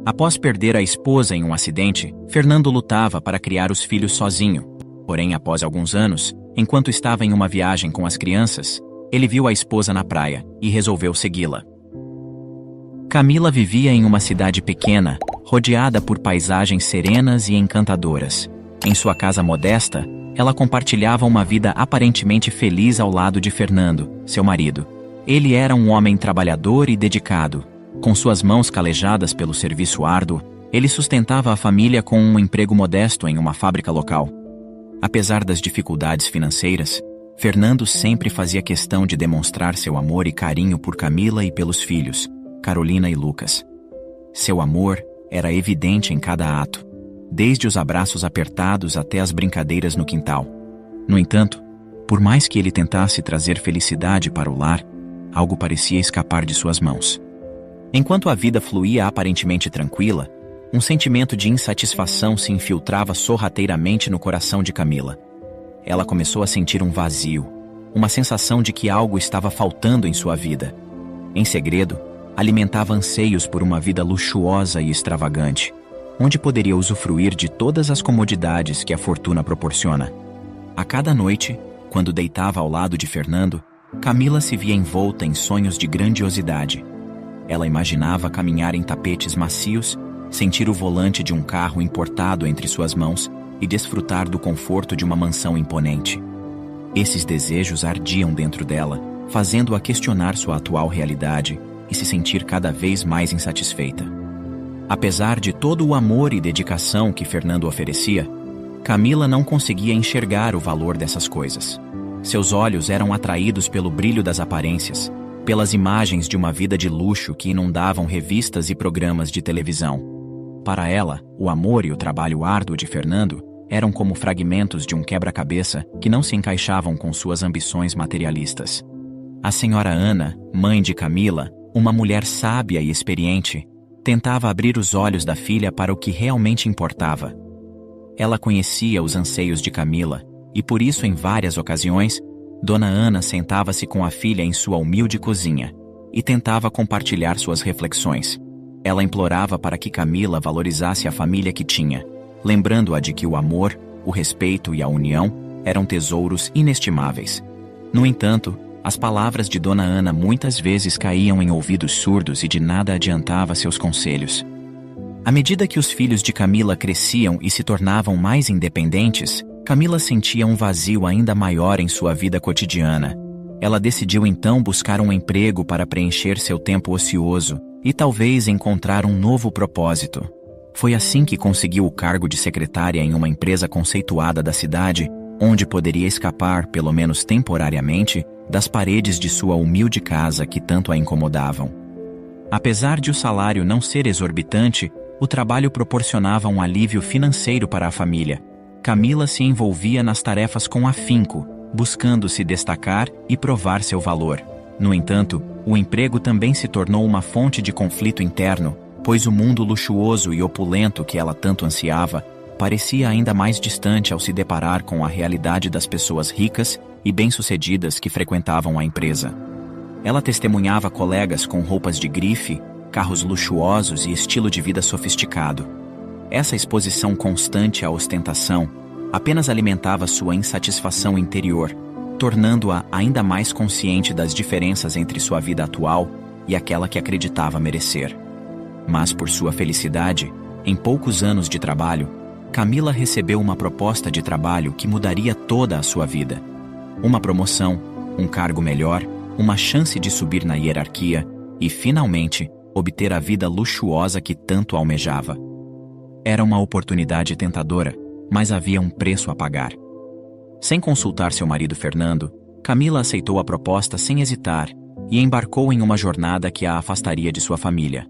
Após perder a esposa em um acidente, Fernando lutava para criar os filhos sozinho. Porém, após alguns anos, enquanto estava em uma viagem com as crianças, ele viu a esposa na praia e resolveu segui-la. Camila vivia em uma cidade pequena, rodeada por paisagens serenas e encantadoras. Em sua casa modesta, ela compartilhava uma vida aparentemente feliz ao lado de Fernando, seu marido. Ele era um homem trabalhador e dedicado. Com suas mãos calejadas pelo serviço árduo, ele sustentava a família com um emprego modesto em uma fábrica local. Apesar das dificuldades financeiras, Fernando sempre fazia questão de demonstrar seu amor e carinho por Camila e pelos filhos, Carolina e Lucas. Seu amor era evidente em cada ato, desde os abraços apertados até as brincadeiras no quintal. No entanto, por mais que ele tentasse trazer felicidade para o lar, algo parecia escapar de suas mãos. Enquanto a vida fluía aparentemente tranquila, um sentimento de insatisfação se infiltrava sorrateiramente no coração de Camila. Ela começou a sentir um vazio, uma sensação de que algo estava faltando em sua vida. Em segredo, alimentava anseios por uma vida luxuosa e extravagante, onde poderia usufruir de todas as comodidades que a fortuna proporciona. A cada noite, quando deitava ao lado de Fernando, Camila se via envolta em sonhos de grandiosidade. Ela imaginava caminhar em tapetes macios, sentir o volante de um carro importado entre suas mãos e desfrutar do conforto de uma mansão imponente. Esses desejos ardiam dentro dela, fazendo-a questionar sua atual realidade e se sentir cada vez mais insatisfeita. Apesar de todo o amor e dedicação que Fernando oferecia, Camila não conseguia enxergar o valor dessas coisas. Seus olhos eram atraídos pelo brilho das aparências, pelas imagens de uma vida de luxo que inundavam revistas e programas de televisão. Para ela, o amor e o trabalho árduo de Fernando eram como fragmentos de um quebra-cabeça que não se encaixavam com suas ambições materialistas. A senhora Ana, mãe de Camila, uma mulher sábia e experiente, tentava abrir os olhos da filha para o que realmente importava. Ela conhecia os anseios de Camila e por isso, em várias ocasiões, Dona Ana sentava-se com a filha em sua humilde cozinha e tentava compartilhar suas reflexões. Ela implorava para que Camila valorizasse a família que tinha, lembrando-a de que o amor, o respeito e a união eram tesouros inestimáveis. No entanto, as palavras de Dona Ana muitas vezes caíam em ouvidos surdos e de nada adiantava seus conselhos. À medida que os filhos de Camila cresciam e se tornavam mais independentes, Camila sentia um vazio ainda maior em sua vida cotidiana. Ela decidiu então buscar um emprego para preencher seu tempo ocioso e talvez encontrar um novo propósito. Foi assim que conseguiu o cargo de secretária em uma empresa conceituada da cidade, onde poderia escapar, pelo menos temporariamente, das paredes de sua humilde casa que tanto a incomodavam. Apesar de o salário não ser exorbitante, o trabalho proporcionava um alívio financeiro para a família. Camila se envolvia nas tarefas com afinco, buscando se destacar e provar seu valor. No entanto, o emprego também se tornou uma fonte de conflito interno, pois o mundo luxuoso e opulento que ela tanto ansiava parecia ainda mais distante ao se deparar com a realidade das pessoas ricas e bem-sucedidas que frequentavam a empresa. Ela testemunhava colegas com roupas de grife, carros luxuosos e estilo de vida sofisticado. Essa exposição constante à ostentação apenas alimentava sua insatisfação interior, tornando-a ainda mais consciente das diferenças entre sua vida atual e aquela que acreditava merecer. Mas por sua felicidade, em poucos anos de trabalho, Camila recebeu uma proposta de trabalho que mudaria toda a sua vida. Uma promoção, um cargo melhor, uma chance de subir na hierarquia e, finalmente, obter a vida luxuosa que tanto almejava. Era uma oportunidade tentadora, mas havia um preço a pagar. Sem consultar seu marido Fernando, Camila aceitou a proposta sem hesitar e embarcou em uma jornada que a afastaria de sua família.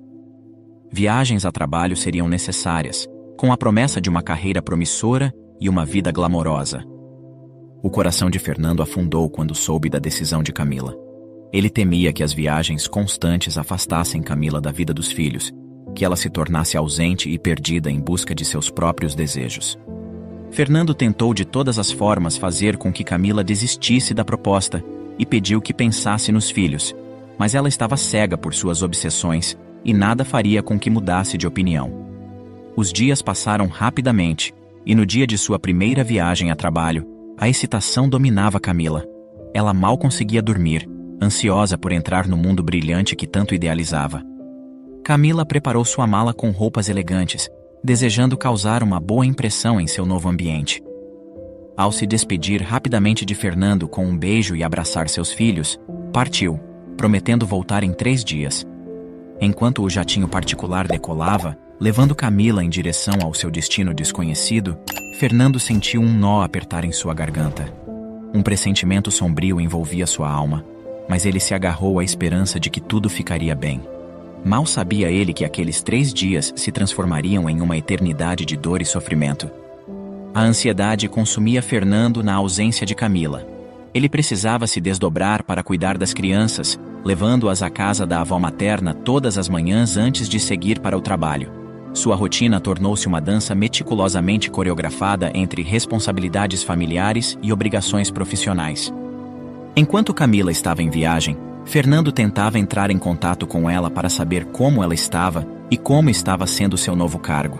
Viagens a trabalho seriam necessárias, com a promessa de uma carreira promissora e uma vida glamourosa. O coração de Fernando afundou quando soube da decisão de Camila. Ele temia que as viagens constantes afastassem Camila da vida dos filhos, que ela se tornasse ausente e perdida em busca de seus próprios desejos. Fernando tentou de todas as formas fazer com que Camila desistisse da proposta e pediu que pensasse nos filhos, mas ela estava cega por suas obsessões e nada faria com que mudasse de opinião. Os dias passaram rapidamente, e no dia de sua primeira viagem a trabalho, a excitação dominava Camila. Ela mal conseguia dormir, ansiosa por entrar no mundo brilhante que tanto idealizava. Camila preparou sua mala com roupas elegantes, desejando causar uma boa impressão em seu novo ambiente. Ao se despedir rapidamente de Fernando com um beijo e abraçar seus filhos, partiu, prometendo voltar em 3 dias. Enquanto o jatinho particular decolava, levando Camila em direção ao seu destino desconhecido, Fernando sentiu um nó apertar em sua garganta. Um pressentimento sombrio envolvia sua alma, mas ele se agarrou à esperança de que tudo ficaria bem. Mal sabia ele que aqueles 3 dias se transformariam em uma eternidade de dor e sofrimento. A ansiedade consumia Fernando na ausência de Camila. Ele precisava se desdobrar para cuidar das crianças, levando-as à casa da avó materna todas as manhãs antes de seguir para o trabalho. Sua rotina tornou-se uma dança meticulosamente coreografada entre responsabilidades familiares e obrigações profissionais. Enquanto Camila estava em viagem, Fernando tentava entrar em contato com ela para saber como ela estava e como estava sendo seu novo cargo.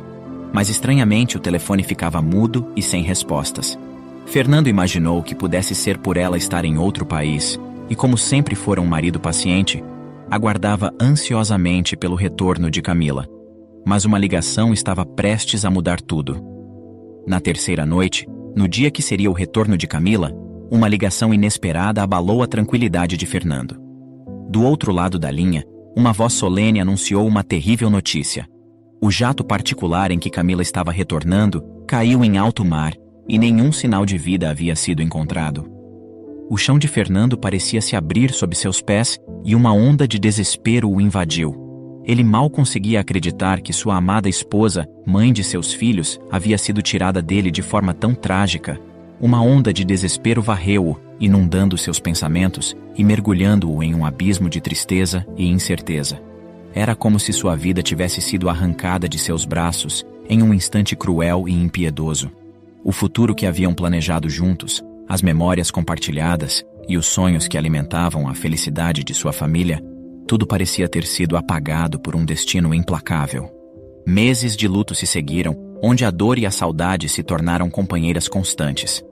Mas estranhamente o telefone ficava mudo e sem respostas. Fernando imaginou que pudesse ser por ela estar em outro país, e como sempre fora um marido paciente, aguardava ansiosamente pelo retorno de Camila. Mas uma ligação estava prestes a mudar tudo. Na terceira noite, no dia que seria o retorno de Camila, uma ligação inesperada abalou a tranquilidade de Fernando. Do outro lado da linha, uma voz solene anunciou uma terrível notícia. O jato particular em que Camila estava retornando caiu em alto mar e nenhum sinal de vida havia sido encontrado. O chão de Fernando parecia se abrir sob seus pés e uma onda de desespero o invadiu. Ele mal conseguia acreditar que sua amada esposa, mãe de seus filhos, havia sido tirada dele de forma tão trágica. Uma onda de desespero varreu-o, inundando seus pensamentos e mergulhando-o em um abismo de tristeza e incerteza. Era como se sua vida tivesse sido arrancada de seus braços em um instante cruel e impiedoso. O futuro que haviam planejado juntos, as memórias compartilhadas e os sonhos que alimentavam a felicidade de sua família, tudo parecia ter sido apagado por um destino implacável. Meses de luto se seguiram, onde a dor e a saudade se tornaram companheiras constantes.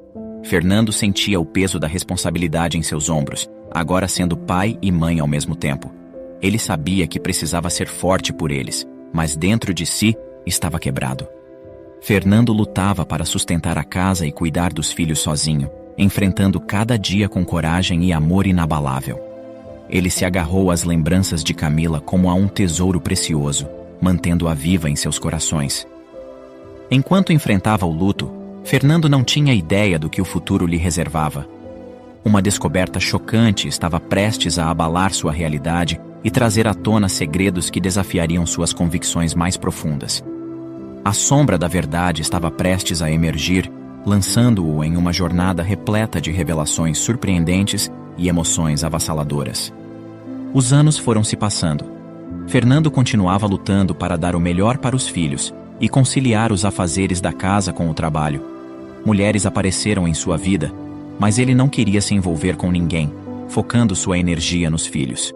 Fernando sentia o peso da responsabilidade em seus ombros, agora sendo pai e mãe ao mesmo tempo. Ele sabia que precisava ser forte por eles, mas dentro de si estava quebrado. Fernando lutava para sustentar a casa e cuidar dos filhos sozinho, enfrentando cada dia com coragem e amor inabalável. Ele se agarrou às lembranças de Camila como a um tesouro precioso, mantendo-a viva em seus corações. Enquanto enfrentava o luto, Fernando não tinha ideia do que o futuro lhe reservava. Uma descoberta chocante estava prestes a abalar sua realidade e trazer à tona segredos que desafiariam suas convicções mais profundas. A sombra da verdade estava prestes a emergir, lançando-o em uma jornada repleta de revelações surpreendentes e emoções avassaladoras. Os anos foram se passando. Fernando continuava lutando para dar o melhor para os filhos e conciliar os afazeres da casa com o trabalho. Mulheres apareceram em sua vida, mas ele não queria se envolver com ninguém, focando sua energia nos filhos.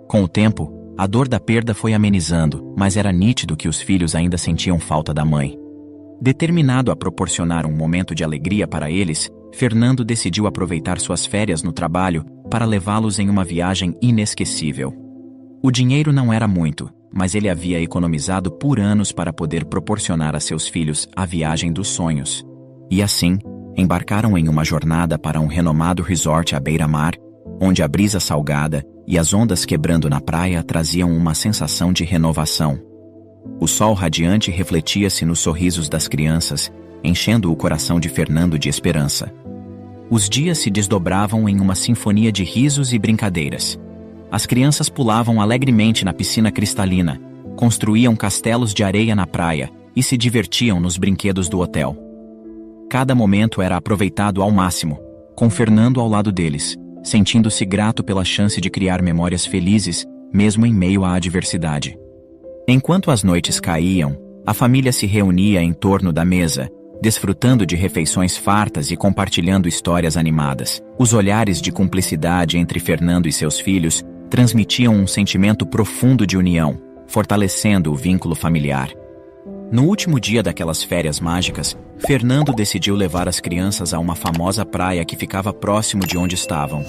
Com o tempo, a dor da perda foi amenizando, mas era nítido que os filhos ainda sentiam falta da mãe. Determinado a proporcionar um momento de alegria para eles, Fernando decidiu aproveitar suas férias no trabalho para levá-los em uma viagem inesquecível. O dinheiro não era muito, mas ele havia economizado por anos para poder proporcionar a seus filhos a viagem dos sonhos. E assim, embarcaram em uma jornada para um renomado resort à beira-mar, onde a brisa salgada e as ondas quebrando na praia traziam uma sensação de renovação. O sol radiante refletia-se nos sorrisos das crianças, enchendo o coração de Fernando de esperança. Os dias se desdobravam em uma sinfonia de risos e brincadeiras. As crianças pulavam alegremente na piscina cristalina, construíam castelos de areia na praia e se divertiam nos brinquedos do hotel. Cada momento era aproveitado ao máximo, com Fernando ao lado deles, sentindo-se grato pela chance de criar memórias felizes, mesmo em meio à adversidade. Enquanto as noites caíam, a família se reunia em torno da mesa, desfrutando de refeições fartas e compartilhando histórias animadas. Os olhares de cumplicidade entre Fernando e seus filhos transmitiam um sentimento profundo de união, fortalecendo o vínculo familiar. No último dia daquelas férias mágicas, Fernando decidiu levar as crianças a uma famosa praia que ficava próximo de onde estavam.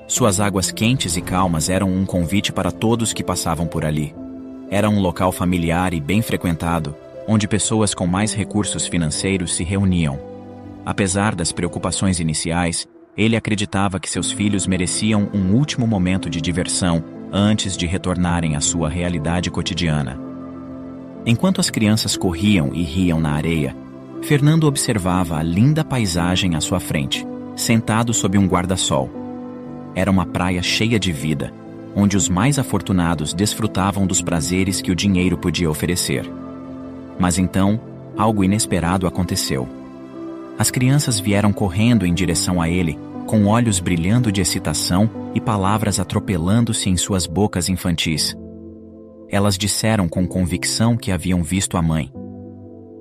Suas águas quentes e calmas eram um convite para todos que passavam por ali. Era um local familiar e bem frequentado, onde pessoas com mais recursos financeiros se reuniam. Apesar das preocupações iniciais, ele acreditava que seus filhos mereciam um último momento de diversão antes de retornarem à sua realidade cotidiana. Enquanto as crianças corriam e riam na areia, Fernando observava a linda paisagem à sua frente, sentado sob um guarda-sol. Era uma praia cheia de vida, onde os mais afortunados desfrutavam dos prazeres que o dinheiro podia oferecer. Mas então, algo inesperado aconteceu. As crianças vieram correndo em direção a ele, com olhos brilhando de excitação e palavras atropelando-se em suas bocas infantis. Elas disseram com convicção que haviam visto a mãe.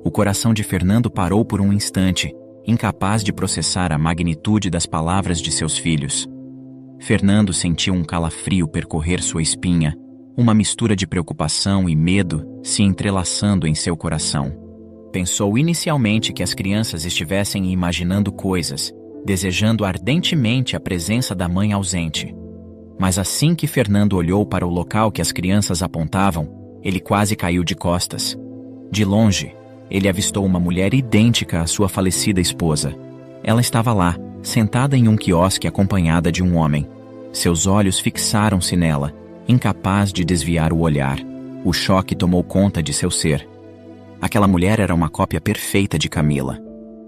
O coração de Fernando parou por um instante, incapaz de processar a magnitude das palavras de seus filhos. Fernando sentiu um calafrio percorrer sua espinha, uma mistura de preocupação e medo se entrelaçando em seu coração. Pensou inicialmente que as crianças estivessem imaginando coisas, desejando ardentemente a presença da mãe ausente. Mas assim que Fernando olhou para o local que as crianças apontavam, ele quase caiu de costas. De longe, ele avistou uma mulher idêntica à sua falecida esposa. Ela estava lá, sentada em um quiosque acompanhada de um homem. Seus olhos fixaram-se nela, incapaz de desviar o olhar. O choque tomou conta de seu ser. Aquela mulher era uma cópia perfeita de Camila.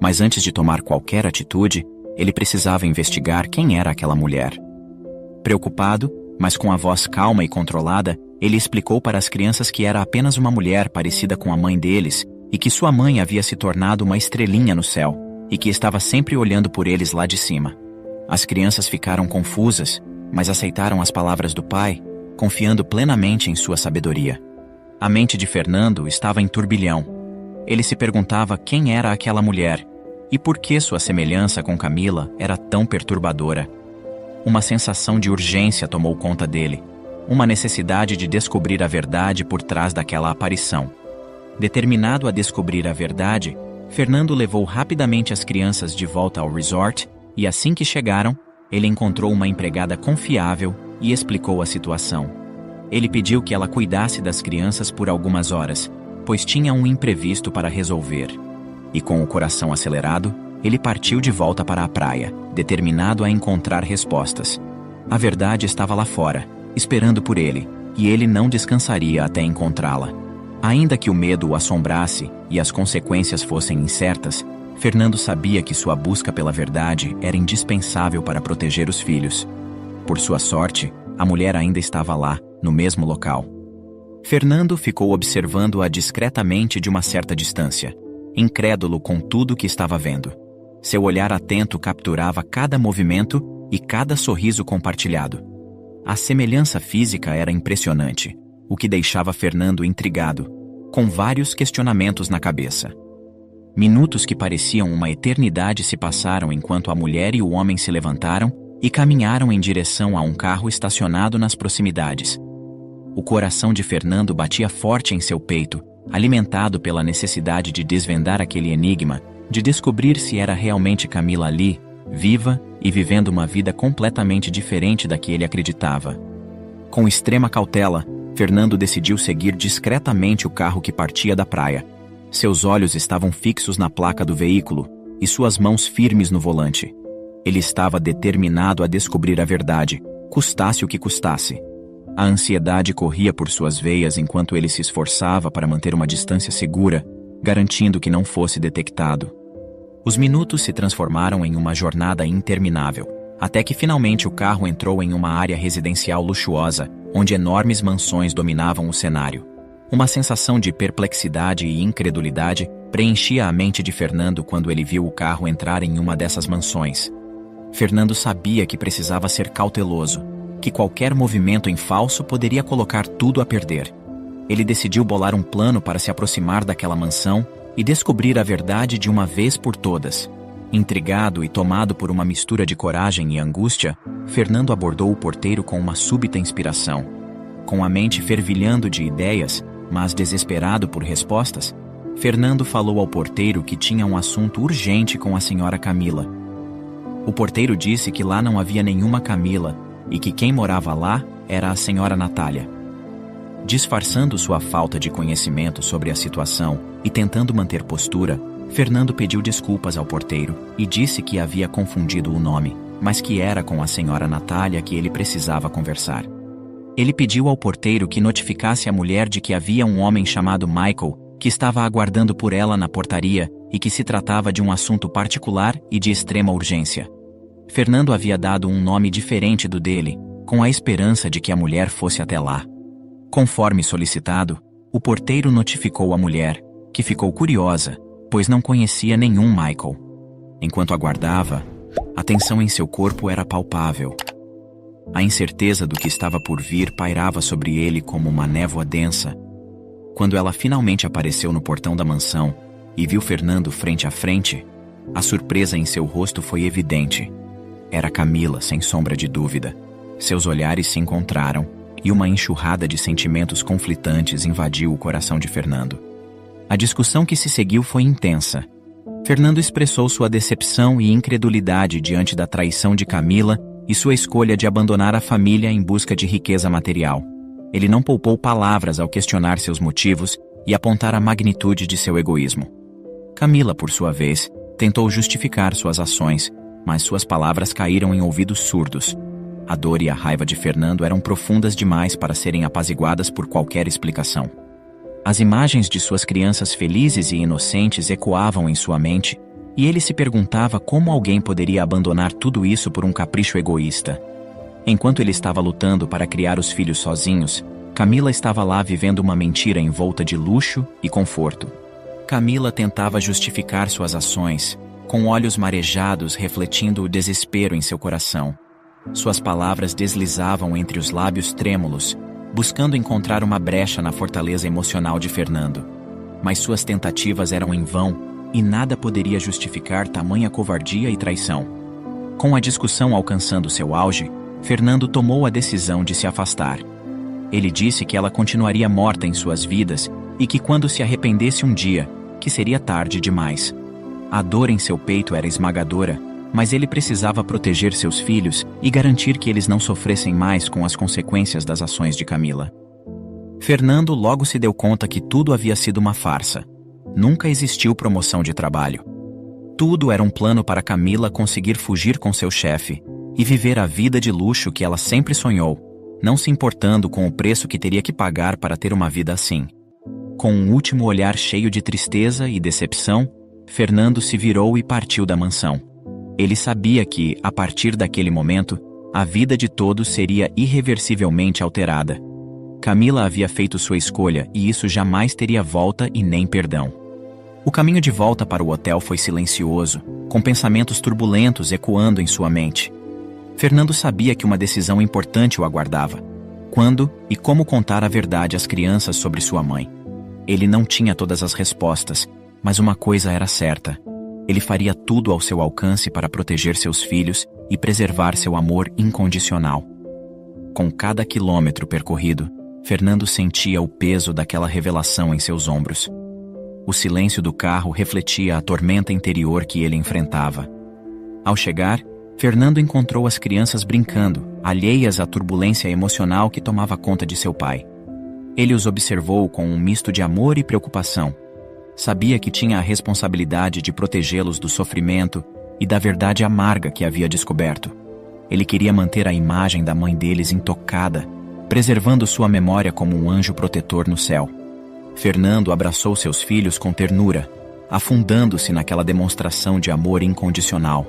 Mas antes de tomar qualquer atitude, ele precisava investigar quem era aquela mulher. Preocupado, mas com a voz calma e controlada, ele explicou para as crianças que era apenas uma mulher parecida com a mãe deles e que sua mãe havia se tornado uma estrelinha no céu e que estava sempre olhando por eles lá de cima. As crianças ficaram confusas, mas aceitaram as palavras do pai, confiando plenamente em sua sabedoria. A mente de Fernando estava em turbilhão. Ele se perguntava quem era aquela mulher e por que sua semelhança com Camila era tão perturbadora. Uma sensação de urgência tomou conta dele, uma necessidade de descobrir a verdade por trás daquela aparição. Determinado a descobrir a verdade, Fernando levou rapidamente as crianças de volta ao resort e assim que chegaram, ele encontrou uma empregada confiável e explicou a situação. Ele pediu que ela cuidasse das crianças por algumas horas, pois tinha um imprevisto para resolver. E com o coração acelerado, ele partiu de volta para a praia, determinado a encontrar respostas. A verdade estava lá fora, esperando por ele, e ele não descansaria até encontrá-la. Ainda que o medo o assombrasse e as consequências fossem incertas, Fernando sabia que sua busca pela verdade era indispensável para proteger os filhos. Por sua sorte, a mulher ainda estava lá, no mesmo local. Fernando ficou observando-a discretamente de uma certa distância, incrédulo com tudo o que estava vendo. Seu olhar atento capturava cada movimento e cada sorriso compartilhado. A semelhança física era impressionante, o que deixava Fernando intrigado, com vários questionamentos na cabeça. Minutos que pareciam uma eternidade se passaram enquanto a mulher e o homem se levantaram e caminharam em direção a um carro estacionado nas proximidades. O coração de Fernando batia forte em seu peito, alimentado pela necessidade de desvendar aquele enigma, de descobrir se era realmente Camila ali, viva e vivendo uma vida completamente diferente da que ele acreditava. Com extrema cautela, Fernando decidiu seguir discretamente o carro que partia da praia. Seus olhos estavam fixos na placa do veículo e suas mãos firmes no volante. Ele estava determinado a descobrir a verdade, custasse o que custasse. A ansiedade corria por suas veias enquanto ele se esforçava para manter uma distância segura, garantindo que não fosse detectado. Os minutos se transformaram em uma jornada interminável, até que finalmente o carro entrou em uma área residencial luxuosa, onde enormes mansões dominavam o cenário. Uma sensação de perplexidade e incredulidade preenchia a mente de Fernando quando ele viu o carro entrar em uma dessas mansões. Fernando sabia que precisava ser cauteloso, que qualquer movimento em falso poderia colocar tudo a perder. Ele decidiu bolar um plano para se aproximar daquela mansão e descobrir a verdade de uma vez por todas. Intrigado e tomado por uma mistura de coragem e angústia, Fernando abordou o porteiro com uma súbita inspiração. Com a mente fervilhando de ideias, mas desesperado por respostas, Fernando falou ao porteiro que tinha um assunto urgente com a senhora Camila. O porteiro disse que lá não havia nenhuma Camila e que quem morava lá era a senhora Natália. Disfarçando sua falta de conhecimento sobre a situação e tentando manter postura, Fernando pediu desculpas ao porteiro e disse que havia confundido o nome, mas que era com a senhora Natália que ele precisava conversar. Ele pediu ao porteiro que notificasse a mulher de que havia um homem chamado Michael que estava aguardando por ela na portaria e que se tratava de um assunto particular e de extrema urgência. Fernando havia dado um nome diferente do dele, com a esperança de que a mulher fosse até lá. Conforme solicitado, o porteiro notificou a mulher, que ficou curiosa, pois não conhecia nenhum Michael. Enquanto aguardava, a tensão em seu corpo era palpável. A incerteza do que estava por vir pairava sobre ele como uma névoa densa. Quando ela finalmente apareceu no portão da mansão e viu Fernando frente a frente, a surpresa em seu rosto foi evidente. Era Camila, sem sombra de dúvida. Seus olhares se encontraram e uma enxurrada de sentimentos conflitantes invadiu o coração de Fernando. A discussão que se seguiu foi intensa. Fernando expressou sua decepção e incredulidade diante da traição de Camila e sua escolha de abandonar a família em busca de riqueza material. Ele não poupou palavras ao questionar seus motivos e apontar a magnitude de seu egoísmo. Camila, por sua vez, tentou justificar suas ações, mas suas palavras caíram em ouvidos surdos. A dor e a raiva de Fernando eram profundas demais para serem apaziguadas por qualquer explicação. As imagens de suas crianças felizes e inocentes ecoavam em sua mente, e ele se perguntava como alguém poderia abandonar tudo isso por um capricho egoísta. Enquanto ele estava lutando para criar os filhos sozinhos, Camila estava lá vivendo uma mentira envolta de luxo e conforto. Camila tentava justificar suas ações, com olhos marejados refletindo o desespero em seu coração. Suas palavras deslizavam entre os lábios trêmulos, buscando encontrar uma brecha na fortaleza emocional de Fernando. Mas suas tentativas eram em vão, e nada poderia justificar tamanha covardia e traição. Com a discussão alcançando seu auge, Fernando tomou a decisão de se afastar. Ele disse que ela continuaria morta em suas vidas e que quando se arrependesse um dia, que seria tarde demais. A dor em seu peito era esmagadora, mas ele precisava proteger seus filhos e garantir que eles não sofressem mais com as consequências das ações de Camila. Fernando logo se deu conta que tudo havia sido uma farsa. Nunca existiu promoção de trabalho. Tudo era um plano para Camila conseguir fugir com seu chefe e viver a vida de luxo que ela sempre sonhou, não se importando com o preço que teria que pagar para ter uma vida assim. Com um último olhar cheio de tristeza e decepção, Fernando se virou e partiu da mansão. Ele sabia que, a partir daquele momento, a vida de todos seria irreversivelmente alterada. Camila havia feito sua escolha e isso jamais teria volta e nem perdão. O caminho de volta para o hotel foi silencioso, com pensamentos turbulentos ecoando em sua mente. Fernando sabia que uma decisão importante o aguardava. Quando e como contar a verdade às crianças sobre sua mãe? Ele não tinha todas as respostas, mas uma coisa era certa. Ele faria tudo ao seu alcance para proteger seus filhos e preservar seu amor incondicional. Com cada quilômetro percorrido, Fernando sentia o peso daquela revelação em seus ombros. O silêncio do carro refletia a tormenta interior que ele enfrentava. Ao chegar, Fernando encontrou as crianças brincando, alheias à turbulência emocional que tomava conta de seu pai. Ele os observou com um misto de amor e preocupação. Sabia que tinha a responsabilidade de protegê-los do sofrimento e da verdade amarga que havia descoberto. Ele queria manter a imagem da mãe deles intocada, preservando sua memória como um anjo protetor no céu. Fernando abraçou seus filhos com ternura, afundando-se naquela demonstração de amor incondicional.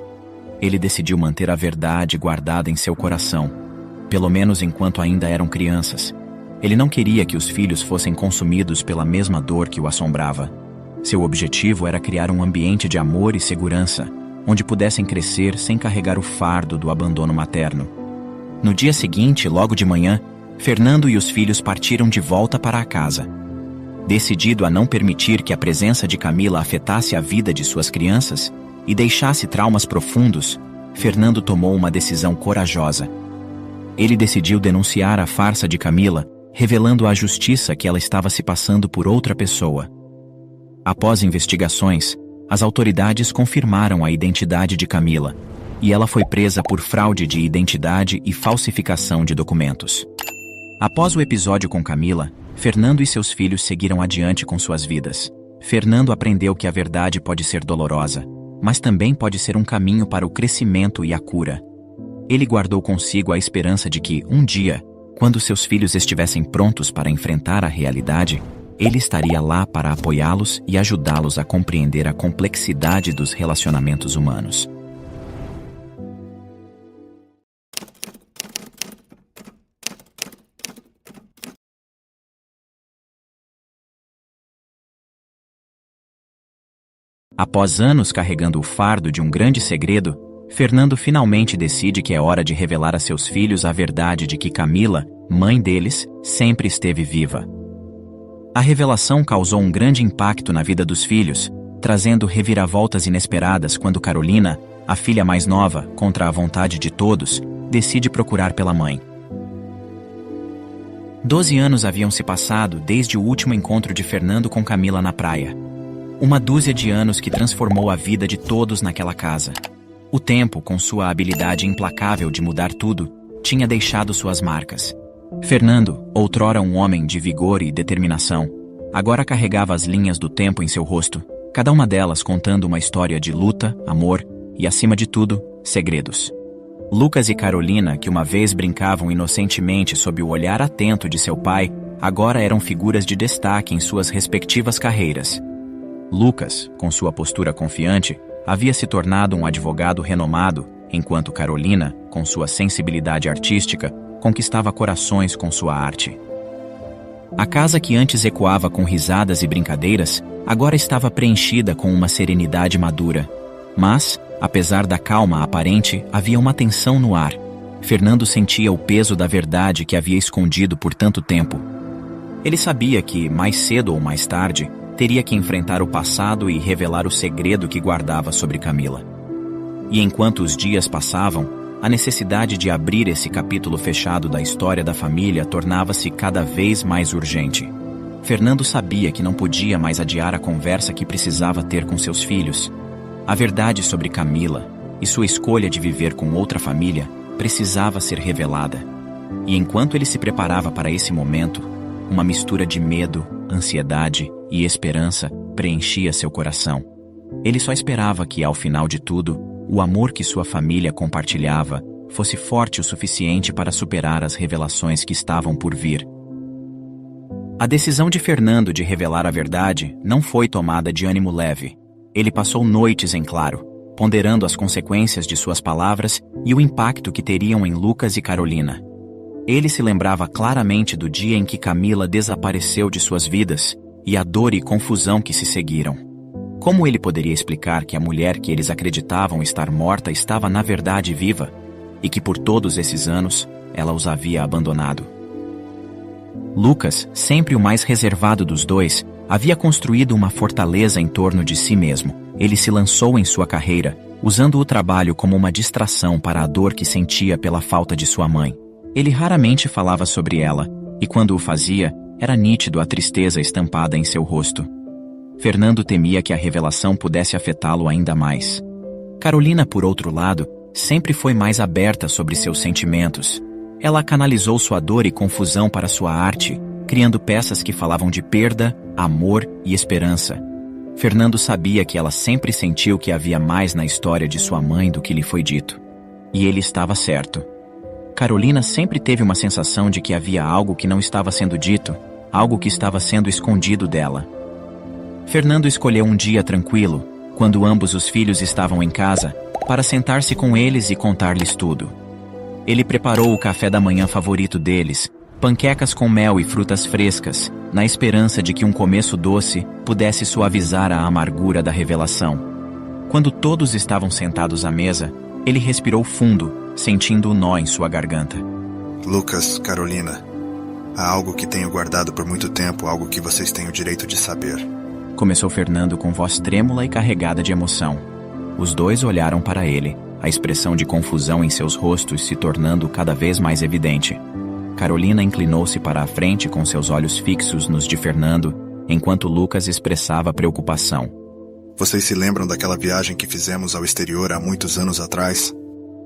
Ele decidiu manter a verdade guardada em seu coração, pelo menos enquanto ainda eram crianças. Ele não queria que os filhos fossem consumidos pela mesma dor que o assombrava. Seu objetivo era criar um ambiente de amor e segurança, onde pudessem crescer sem carregar o fardo do abandono materno. No dia seguinte, logo de manhã, Fernando e os filhos partiram de volta para a casa. Decidido a não permitir que a presença de Camila afetasse a vida de suas crianças e deixasse traumas profundos, Fernando tomou uma decisão corajosa. Ele decidiu denunciar a farsa de Camila revelando à justiça que ela estava se passando por outra pessoa. Após investigações, as autoridades confirmaram a identidade de Camila, e ela foi presa por fraude de identidade e falsificação de documentos. Após o episódio com Camila, Fernando e seus filhos seguiram adiante com suas vidas. Fernando aprendeu que a verdade pode ser dolorosa, mas também pode ser um caminho para o crescimento e a cura. Ele guardou consigo a esperança de que, um dia, quando seus filhos estivessem prontos para enfrentar a realidade, ele estaria lá para apoiá-los e ajudá-los a compreender a complexidade dos relacionamentos humanos. Após anos carregando o fardo de um grande segredo, Fernando finalmente decide que é hora de revelar a seus filhos a verdade de que Camila, mãe deles, sempre esteve viva. A revelação causou um grande impacto na vida dos filhos, trazendo reviravoltas inesperadas quando Carolina, a filha mais nova, contra a vontade de todos, decide procurar pela mãe. 12 anos haviam se passado desde o último encontro de Fernando com Camila na praia. Uma dúzia de anos que transformou a vida de todos naquela casa. O tempo, com sua habilidade implacável de mudar tudo, tinha deixado suas marcas. Fernando, outrora um homem de vigor e determinação, agora carregava as linhas do tempo em seu rosto, cada uma delas contando uma história de luta, amor e, acima de tudo, segredos. Lucas e Carolina, que uma vez brincavam inocentemente sob o olhar atento de seu pai, agora eram figuras de destaque em suas respectivas carreiras. Lucas, com sua postura confiante, havia se tornado um advogado renomado, enquanto Carolina, com sua sensibilidade artística, conquistava corações com sua arte. A casa que antes ecoava com risadas e brincadeiras, agora estava preenchida com uma serenidade madura. Mas, apesar da calma aparente, havia uma tensão no ar. Fernando sentia o peso da verdade que havia escondido por tanto tempo. Ele sabia que, mais cedo ou mais tarde, teria que enfrentar o passado e revelar o segredo que guardava sobre Camila. E enquanto os dias passavam, a necessidade de abrir esse capítulo fechado da história da família tornava-se cada vez mais urgente. Fernando sabia que não podia mais adiar a conversa que precisava ter com seus filhos. A verdade sobre Camila e sua escolha de viver com outra família precisava ser revelada. E enquanto ele se preparava para esse momento, uma mistura de medo, ansiedade e esperança preenchia seu coração. Ele só esperava que, ao final de tudo, o amor que sua família compartilhava fosse forte o suficiente para superar as revelações que estavam por vir. A decisão de Fernando de revelar a verdade não foi tomada de ânimo leve. Ele passou noites em claro, ponderando as consequências de suas palavras e o impacto que teriam em Lucas e Carolina. Ele se lembrava claramente do dia em que Camila desapareceu de suas vidas e a dor e confusão que se seguiram. Como ele poderia explicar que a mulher que eles acreditavam estar morta estava na verdade viva e que por todos esses anos ela os havia abandonado? Lucas, sempre o mais reservado dos dois, havia construído uma fortaleza em torno de si mesmo. Ele se lançou em sua carreira, usando o trabalho como uma distração para a dor que sentia pela falta de sua mãe. Ele raramente falava sobre ela, e quando o fazia, era nítido a tristeza estampada em seu rosto. Fernando temia que a revelação pudesse afetá-lo ainda mais. Carolina, por outro lado, sempre foi mais aberta sobre seus sentimentos. Ela canalizou sua dor e confusão para sua arte, criando peças que falavam de perda, amor e esperança. Fernando sabia que ela sempre sentiu que havia mais na história de sua mãe do que lhe foi dito. E ele estava certo. Carolina sempre teve uma sensação de que havia algo que não estava sendo dito, algo que estava sendo escondido dela. Fernando escolheu um dia tranquilo, quando ambos os filhos estavam em casa, para sentar-se com eles e contar-lhes tudo. Ele preparou o café da manhã favorito deles, panquecas com mel e frutas frescas, na esperança de que um começo doce pudesse suavizar a amargura da revelação. Quando todos estavam sentados à mesa, ele respirou fundo, sentindo o nó em sua garganta. Lucas, Carolina, há algo que tenho guardado por muito tempo, algo que vocês têm o direito de saber. Começou Fernando com voz trêmula e carregada de emoção. Os dois olharam para ele, a expressão de confusão em seus rostos se tornando cada vez mais evidente. Carolina inclinou-se para a frente com seus olhos fixos nos de Fernando, enquanto Lucas expressava preocupação. Vocês se lembram daquela viagem que fizemos ao exterior há muitos anos atrás?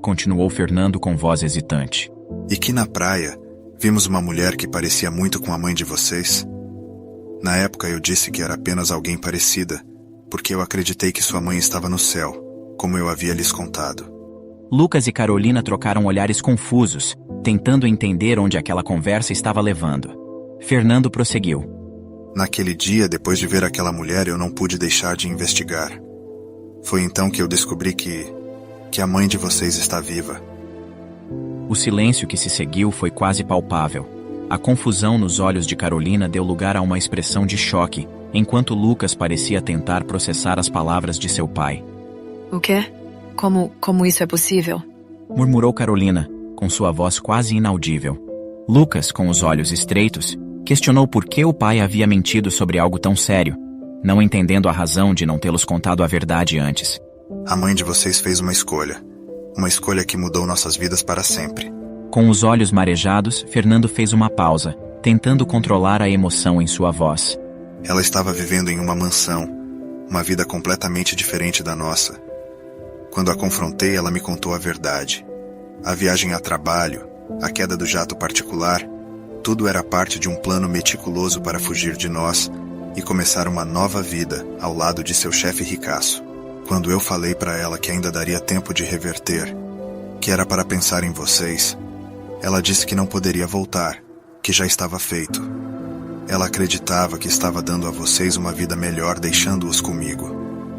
Continuou Fernando com voz hesitante. E que na praia vimos uma mulher que parecia muito com a mãe de vocês? Na época eu disse que era apenas alguém parecida, porque eu acreditei que sua mãe estava no céu, como eu havia lhes contado. Lucas e Carolina trocaram olhares confusos, tentando entender onde aquela conversa estava levando. Fernando prosseguiu. Naquele dia, depois de ver aquela mulher, eu não pude deixar de investigar. Foi então que eu descobri que a mãe de vocês está viva. O silêncio que se seguiu foi quase palpável. A confusão nos olhos de Carolina deu lugar a uma expressão de choque, enquanto Lucas parecia tentar processar as palavras de seu pai. O quê? Como isso é possível? Murmurou Carolina, com sua voz quase inaudível. Lucas, com os olhos estreitos, questionou por que o pai havia mentido sobre algo tão sério, não entendendo a razão de não tê-los contado a verdade antes. A mãe de vocês fez uma escolha que mudou nossas vidas para sempre. Com os olhos marejados, Fernando fez uma pausa, tentando controlar a emoção em sua voz. Ela estava vivendo em uma mansão, uma vida completamente diferente da nossa. Quando a confrontei, ela me contou a verdade. A viagem a trabalho, a queda do jato particular, tudo era parte de um plano meticuloso para fugir de nós e começar uma nova vida ao lado de seu chefe ricaço. Quando eu falei para ela que ainda daria tempo de reverter, que era para pensar em vocês, ela disse que não poderia voltar, que já estava feito. Ela acreditava que estava dando a vocês uma vida melhor deixando-os comigo,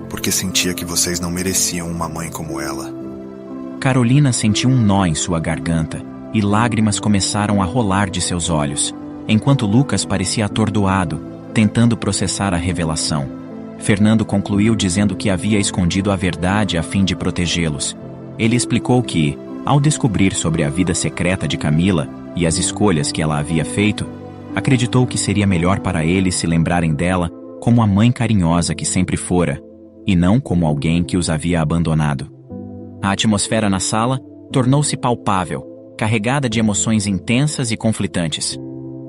porque sentia que vocês não mereciam uma mãe como ela. Carolina sentiu um nó em sua garganta, e lágrimas começaram a rolar de seus olhos, enquanto Lucas parecia atordoado, tentando processar a revelação. Fernando concluiu dizendo que havia escondido a verdade a fim de protegê-los. Ele explicou que, ao descobrir sobre a vida secreta de Camila e as escolhas que ela havia feito, acreditou que seria melhor para eles se lembrarem dela como a mãe carinhosa que sempre fora, e não como alguém que os havia abandonado. A atmosfera na sala tornou-se palpável, carregada de emoções intensas e conflitantes.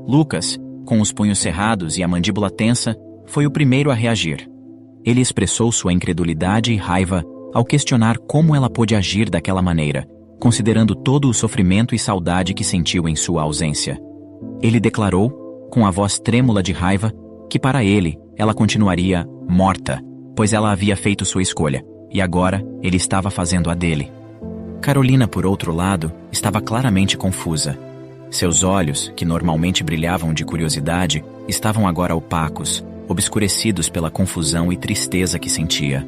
Lucas, com os punhos cerrados e a mandíbula tensa, foi o primeiro a reagir. Ele expressou sua incredulidade e raiva ao questionar como ela pôde agir daquela maneira, considerando todo o sofrimento e saudade que sentiu em sua ausência. Ele declarou, com a voz trêmula de raiva, que para ele, ela continuaria morta, pois ela havia feito sua escolha, e agora ele estava fazendo a dele. Carolina, por outro lado, estava claramente confusa. Seus olhos, que normalmente brilhavam de curiosidade, estavam agora opacos, obscurecidos pela confusão e tristeza que sentia.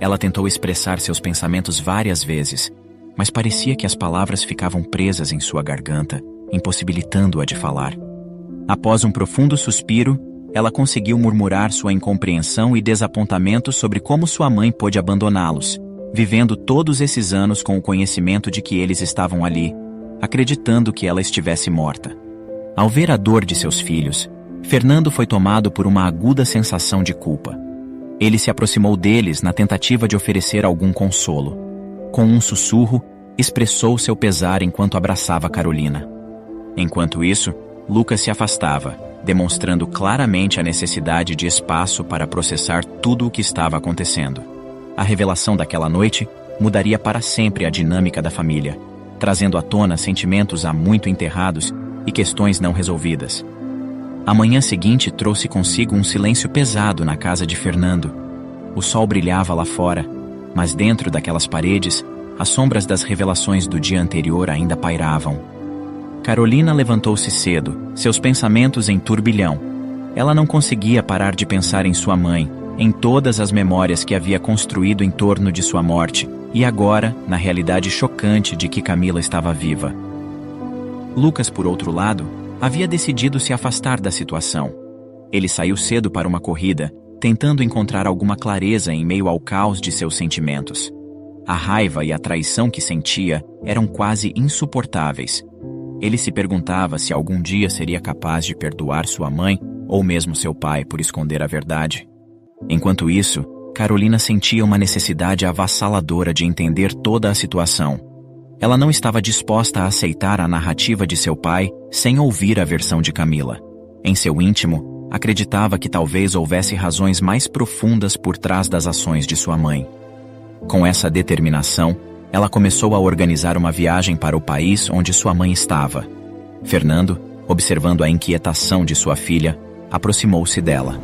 Ela tentou expressar seus pensamentos várias vezes, mas parecia que as palavras ficavam presas em sua garganta, impossibilitando-a de falar. Após um profundo suspiro, ela conseguiu murmurar sua incompreensão e desapontamento sobre como sua mãe pôde abandoná-los, vivendo todos esses anos com o conhecimento de que eles estavam ali, acreditando que ela estivesse morta. Ao ver a dor de seus filhos, Fernando foi tomado por uma aguda sensação de culpa. Ele se aproximou deles na tentativa de oferecer algum consolo. Com um sussurro, expressou seu pesar enquanto abraçava Carolina. Enquanto isso, Lucas se afastava, demonstrando claramente a necessidade de espaço para processar tudo o que estava acontecendo. A revelação daquela noite mudaria para sempre a dinâmica da família, trazendo à tona sentimentos há muito enterrados e questões não resolvidas. A manhã seguinte trouxe consigo um silêncio pesado na casa de Fernando. O sol brilhava lá fora, mas dentro daquelas paredes, as sombras das revelações do dia anterior ainda pairavam. Carolina levantou-se cedo, seus pensamentos em turbilhão. Ela não conseguia parar de pensar em sua mãe, em todas as memórias que havia construído em torno de sua morte, e agora, na realidade chocante de que Camila estava viva. Lucas, por outro lado, havia decidido se afastar da situação. Ele saiu cedo para uma corrida, tentando encontrar alguma clareza em meio ao caos de seus sentimentos. A raiva e a traição que sentia eram quase insuportáveis. Ele se perguntava se algum dia seria capaz de perdoar sua mãe ou mesmo seu pai por esconder a verdade. Enquanto isso, Carolina sentia uma necessidade avassaladora de entender toda a situação. ela não estava disposta a aceitar a narrativa de seu pai sem ouvir a versão de Camila. Em seu íntimo, acreditava que talvez houvesse razões mais profundas por trás das ações de sua mãe. Com essa determinação, ela começou a organizar uma viagem para o país onde sua mãe estava. Fernando, observando a inquietação de sua filha, aproximou-se dela.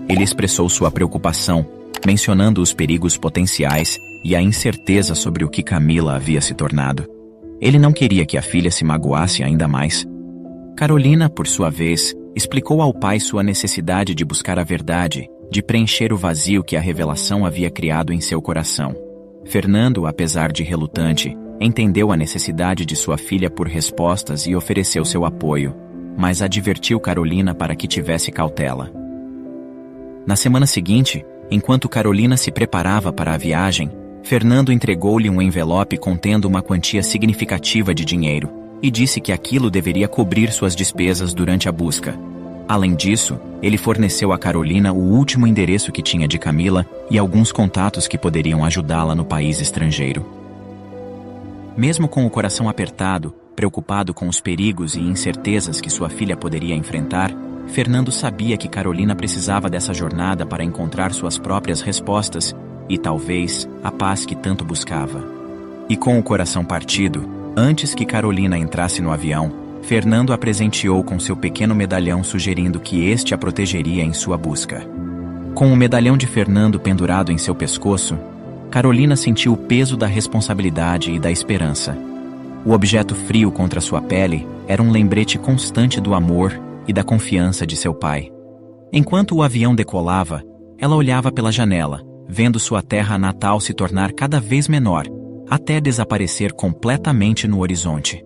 Ele expressou sua preocupação, mencionando os perigos potenciais e a incerteza sobre o que Camila havia se tornado. Ele não queria que a filha se magoasse ainda mais. Carolina, por sua vez, explicou ao pai sua necessidade de buscar a verdade, de preencher o vazio que a revelação havia criado em seu coração. Fernando, apesar de relutante, entendeu a necessidade de sua filha por respostas e ofereceu seu apoio, mas advertiu Carolina para que tivesse cautela. Na semana seguinte, enquanto Carolina se preparava para a viagem, Fernando entregou-lhe um envelope contendo uma quantia significativa de dinheiro e disse que aquilo deveria cobrir suas despesas durante a busca. Além disso, ele forneceu a Carolina o último endereço que tinha de Camila e alguns contatos que poderiam ajudá-la no país estrangeiro. Mesmo com o coração apertado, preocupado com os perigos e incertezas que sua filha poderia enfrentar, Fernando sabia que Carolina precisava dessa jornada para encontrar suas próprias respostas e, talvez, a paz que tanto buscava. E com o coração partido, antes que Carolina entrasse no avião, Fernando a presenteou com seu pequeno medalhão, sugerindo que este a protegeria em sua busca. Com o medalhão de Fernando pendurado em seu pescoço, Carolina sentiu o peso da responsabilidade e da esperança. O objeto frio contra sua pele era um lembrete constante do amor e da confiança de seu pai. Enquanto o avião decolava, ela olhava pela janela, vendo sua terra natal se tornar cada vez menor, até desaparecer completamente no horizonte.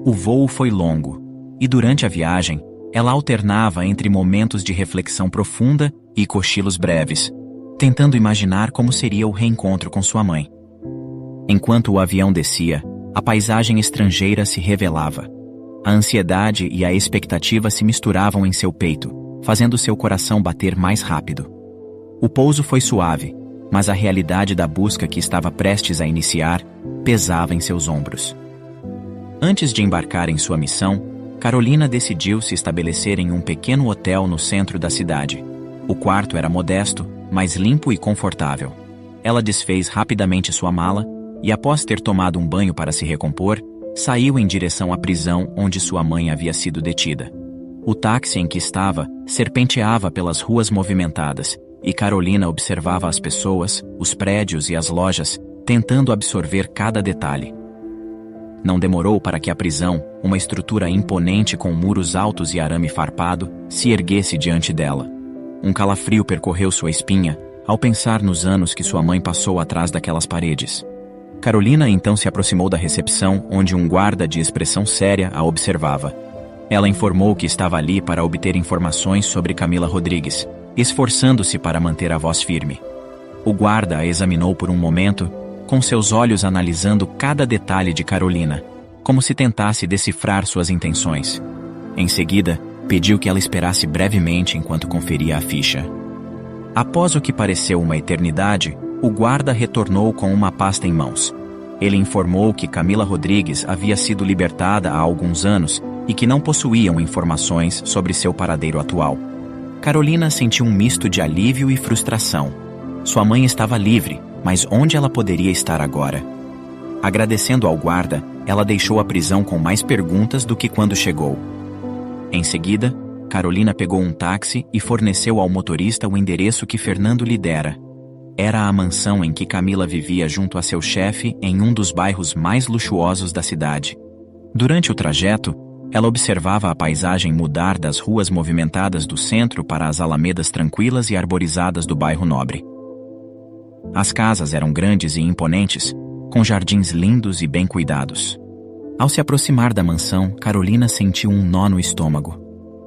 O voo foi longo, e durante a viagem, ela alternava entre momentos de reflexão profunda e cochilos breves, tentando imaginar como seria o reencontro com sua mãe. Enquanto o avião descia, a paisagem estrangeira se revelava. A ansiedade e a expectativa se misturavam em seu peito, fazendo seu coração bater mais rápido. O pouso foi suave, mas a realidade da busca que estava prestes a iniciar pesava em seus ombros. Antes de embarcar em sua missão, Carolina decidiu se estabelecer em um pequeno hotel no centro da cidade. O quarto era modesto, mas limpo e confortável. Ela desfez rapidamente sua mala e, após ter tomado um banho para se recompor, saiu em direção à prisão onde sua mãe havia sido detida. O táxi em que estava serpenteava pelas ruas movimentadas, e Carolina observava as pessoas, os prédios e as lojas, tentando absorver cada detalhe. Não demorou para que a prisão, uma estrutura imponente com muros altos e arame farpado, se erguesse diante dela. Um calafrio percorreu sua espinha ao pensar nos anos que sua mãe passou atrás daquelas paredes. Carolina então se aproximou da recepção, onde um guarda de expressão séria a observava. Ela informou que estava ali para obter informações sobre Camila Rodrigues, esforçando-se para manter a voz firme. O guarda a examinou por um momento, com seus olhos analisando cada detalhe de Carolina, como se tentasse decifrar suas intenções. Em seguida, pediu que ela esperasse brevemente enquanto conferia a ficha. Após o que pareceu uma eternidade, o guarda retornou com uma pasta em mãos. Ele informou que Camila Rodrigues havia sido libertada há alguns anos e que não possuíam informações sobre seu paradeiro atual. Carolina sentiu um misto de alívio e frustração. Sua mãe estava livre, mas onde ela poderia estar agora? Agradecendo ao guarda, ela deixou a prisão com mais perguntas do que quando chegou. Em seguida, Carolina pegou um táxi e forneceu ao motorista o endereço que Fernando lhe dera. Era a mansão em que Camila vivia junto a seu chefe em um dos bairros mais luxuosos da cidade. Durante o trajeto, ela observava a paisagem mudar das ruas movimentadas do centro para as alamedas tranquilas e arborizadas do bairro nobre. As casas eram grandes e imponentes, com jardins lindos e bem cuidados. Ao se aproximar da mansão, Carolina sentiu um nó no estômago.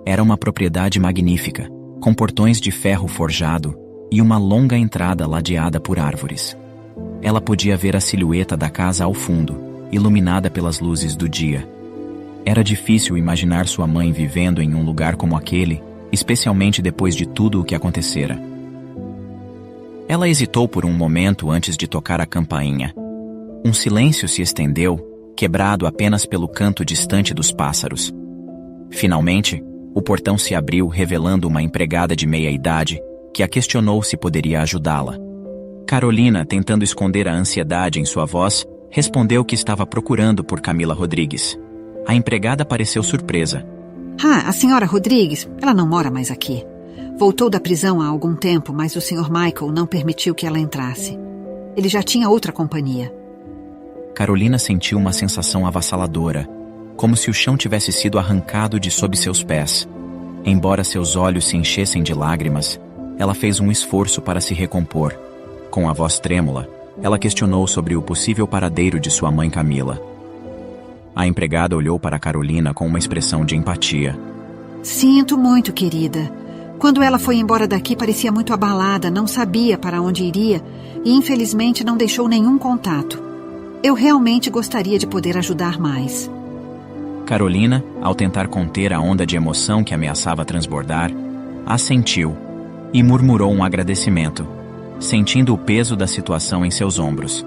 Era uma propriedade magnífica, com portões de ferro forjado e uma longa entrada ladeada por árvores. Ela podia ver a silhueta da casa ao fundo, iluminada pelas luzes do dia. Era difícil imaginar sua mãe vivendo em um lugar como aquele, especialmente depois de tudo o que acontecera. Ela hesitou por um momento antes de tocar a campainha. Um silêncio se estendeu, quebrado apenas pelo canto distante dos pássaros. Finalmente, o portão se abriu, revelando uma empregada de meia-idade que a questionou se poderia ajudá-la. Carolina, tentando esconder a ansiedade em sua voz, respondeu que estava procurando por Camila Rodrigues. A empregada pareceu surpresa. A senhora Rodrigues, ela não mora mais aqui. Voltou da prisão há algum tempo, mas o Sr. Michael não permitiu que ela entrasse. Ele já tinha outra companhia. Carolina sentiu uma sensação avassaladora, como se o chão tivesse sido arrancado de sob seus pés. Embora seus olhos se enchessem de lágrimas, ela fez um esforço para se recompor. Com a voz trêmula, ela questionou sobre o possível paradeiro de sua mãe Camila. A empregada olhou para Carolina com uma expressão de empatia. Sinto muito, querida. Quando ela foi embora daqui, parecia muito abalada, não sabia para onde iria e, infelizmente, não deixou nenhum contato. Eu realmente gostaria de poder ajudar mais. Carolina, ao tentar conter a onda de emoção que ameaçava transbordar, assentiu e murmurou um agradecimento, sentindo o peso da situação em seus ombros.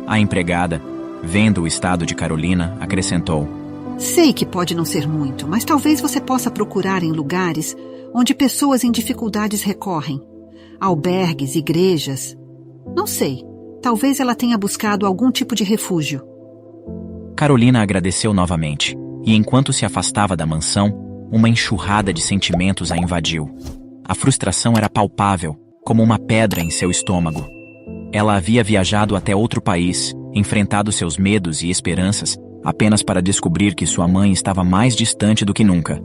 A empregada, vendo o estado de Carolina, acrescentou: Sei que pode não ser muito, mas talvez você possa procurar em lugares onde pessoas em dificuldades recorrem. Albergues, igrejas. Não sei, talvez ela tenha buscado algum tipo de refúgio. Carolina agradeceu novamente, e enquanto se afastava da mansão, uma enxurrada de sentimentos a invadiu. A frustração era palpável, como uma pedra em seu estômago. Ela havia viajado até outro país, enfrentado seus medos e esperanças, apenas para descobrir que sua mãe estava mais distante do que nunca.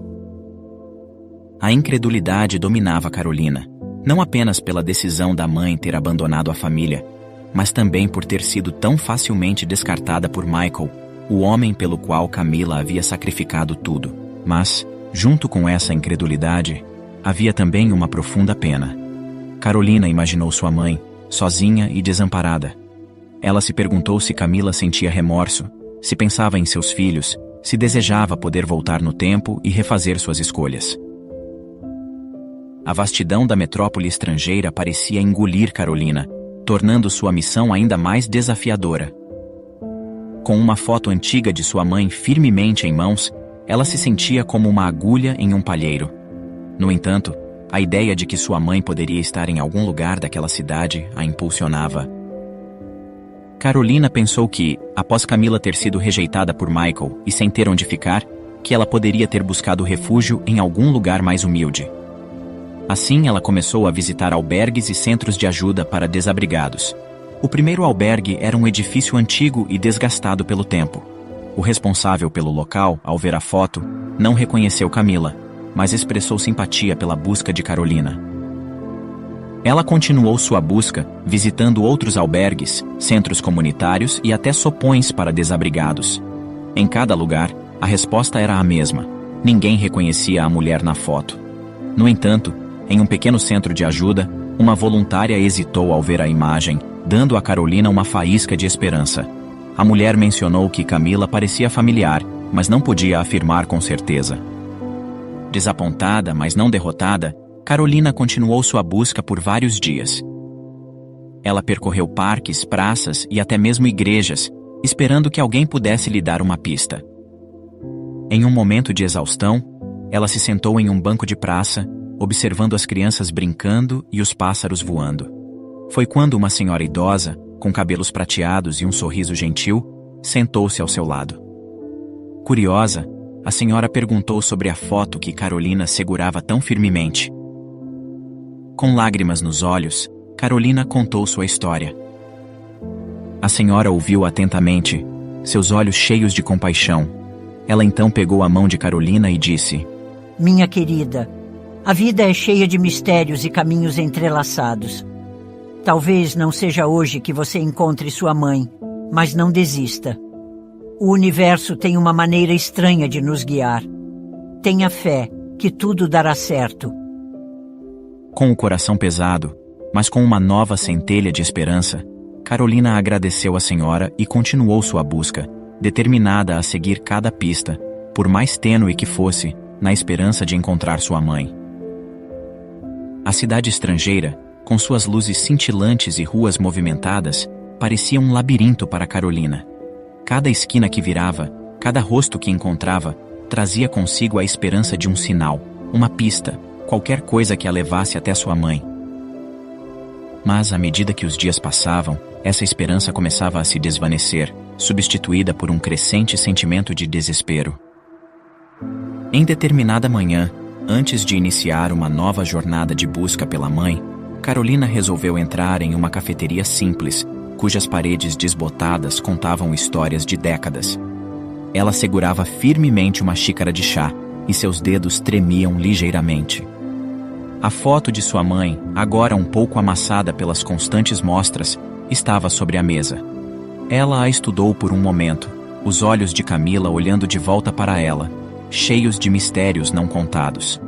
A incredulidade dominava Carolina, não apenas pela decisão da mãe ter abandonado a família, mas também por ter sido tão facilmente descartada por Michael, o homem pelo qual Camila havia sacrificado tudo. Mas, junto com essa incredulidade, havia também uma profunda pena. Carolina imaginou sua mãe, sozinha e desamparada. Ela se perguntou se Camila sentia remorso, se pensava em seus filhos, se desejava poder voltar no tempo e refazer suas escolhas. A vastidão da metrópole estrangeira parecia engolir Carolina, tornando sua missão ainda mais desafiadora. Com uma foto antiga de sua mãe firmemente em mãos, ela se sentia como uma agulha em um palheiro. No entanto, a ideia de que sua mãe poderia estar em algum lugar daquela cidade a impulsionava. Carolina pensou que, após Camila ter sido rejeitada por Michael e sem ter onde ficar, que ela poderia ter buscado refúgio em algum lugar mais humilde. Assim, ela começou a visitar albergues e centros de ajuda para desabrigados. O primeiro albergue era um edifício antigo e desgastado pelo tempo. O responsável pelo local, ao ver a foto, não reconheceu Camila, mas expressou simpatia pela busca de Carolina. Ela continuou sua busca, visitando outros albergues, centros comunitários e até sopões para desabrigados. Em cada lugar, a resposta era a mesma. Ninguém reconhecia a mulher na foto. No entanto, em um pequeno centro de ajuda, uma voluntária hesitou ao ver a imagem, dando a Carolina uma faísca de esperança. A mulher mencionou que Camila parecia familiar, mas não podia afirmar com certeza. Desapontada, mas não derrotada, Carolina continuou sua busca por vários dias. Ela percorreu parques, praças e até mesmo igrejas, esperando que alguém pudesse lhe dar uma pista. Em um momento de exaustão, ela se sentou em um banco de praça, observando as crianças brincando e os pássaros voando. Foi quando uma senhora idosa, com cabelos prateados e um sorriso gentil, sentou-se ao seu lado. Curiosa, a senhora perguntou sobre a foto que Carolina segurava tão firmemente. Com lágrimas nos olhos, Carolina contou sua história. A senhora ouviu atentamente, seus olhos cheios de compaixão. Ela então pegou a mão de Carolina e disse: Minha querida, a vida é cheia de mistérios e caminhos entrelaçados. Talvez não seja hoje que você encontre sua mãe, mas não desista. O universo tem uma maneira estranha de nos guiar. Tenha fé que tudo dará certo. Com o coração pesado, mas com uma nova centelha de esperança, Carolina agradeceu à senhora e continuou sua busca, determinada a seguir cada pista, por mais tênue que fosse, na esperança de encontrar sua mãe. A cidade estrangeira, com suas luzes cintilantes e ruas movimentadas, parecia um labirinto para Carolina. Cada esquina que virava, cada rosto que encontrava, trazia consigo a esperança de um sinal, uma pista, qualquer coisa que a levasse até sua mãe. Mas, à medida que os dias passavam, essa esperança começava a se desvanecer, substituída por um crescente sentimento de desespero. Em determinada manhã, antes de iniciar uma nova jornada de busca pela mãe, Carolina resolveu entrar em uma cafeteria simples, cujas paredes desbotadas contavam histórias de décadas. Ela segurava firmemente uma xícara de chá e seus dedos tremiam ligeiramente. A foto de sua mãe, agora um pouco amassada pelas constantes mostras, estava sobre a mesa. Ela a estudou por um momento, os olhos de Camila olhando de volta para ela, cheios de mistérios não contados.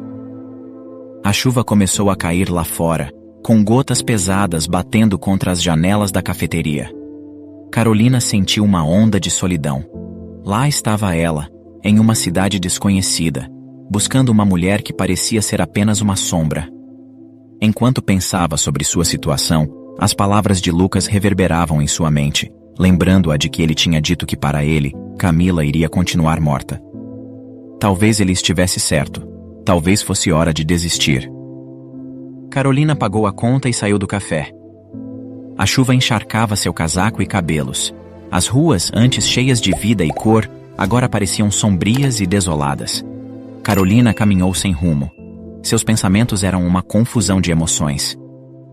A chuva começou a cair lá fora, com gotas pesadas batendo contra as janelas da cafeteria. Carolina sentiu uma onda de solidão. Lá estava ela, em uma cidade desconhecida, buscando uma mulher que parecia ser apenas uma sombra. Enquanto pensava sobre sua situação, as palavras de Lucas reverberavam em sua mente, lembrando-a de que ele tinha dito que para ele, Camila iria continuar morta. Talvez ele estivesse certo. Talvez fosse hora de desistir. Carolina pagou a conta e saiu do café. A chuva encharcava seu casaco e cabelos. As ruas, antes cheias de vida e cor, agora pareciam sombrias e desoladas. Carolina caminhou sem rumo. Seus pensamentos eram uma confusão de emoções.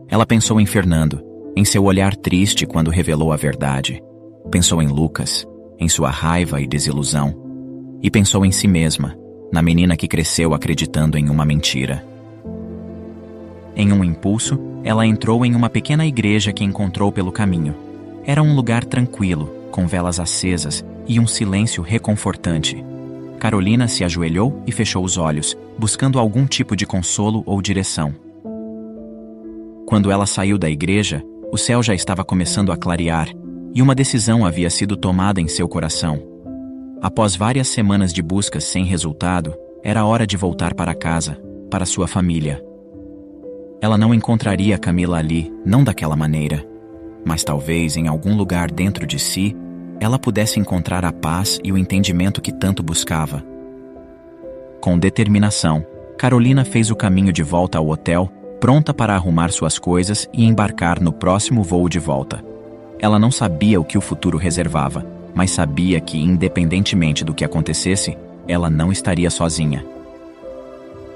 Ela pensou em Fernando, em seu olhar triste quando revelou a verdade. Pensou em Lucas, em sua raiva e desilusão. E pensou em si mesma, na menina que cresceu acreditando em uma mentira. Em um impulso, ela entrou em uma pequena igreja que encontrou pelo caminho. Era um lugar tranquilo, com velas acesas e um silêncio reconfortante. Carolina se ajoelhou e fechou os olhos, buscando algum tipo de consolo ou direção. Quando ela saiu da igreja, o céu já estava começando a clarear, e uma decisão havia sido tomada em seu coração. Após várias semanas de buscas sem resultado, era hora de voltar para casa, para sua família. Ela não encontraria Camila ali, não daquela maneira. Mas talvez, em algum lugar dentro de si, ela pudesse encontrar a paz e o entendimento que tanto buscava. Com determinação, Carolina fez o caminho de volta ao hotel, pronta para arrumar suas coisas e embarcar no próximo voo de volta. Ela não sabia o que o futuro reservava, mas sabia que, independentemente do que acontecesse, ela não estaria sozinha.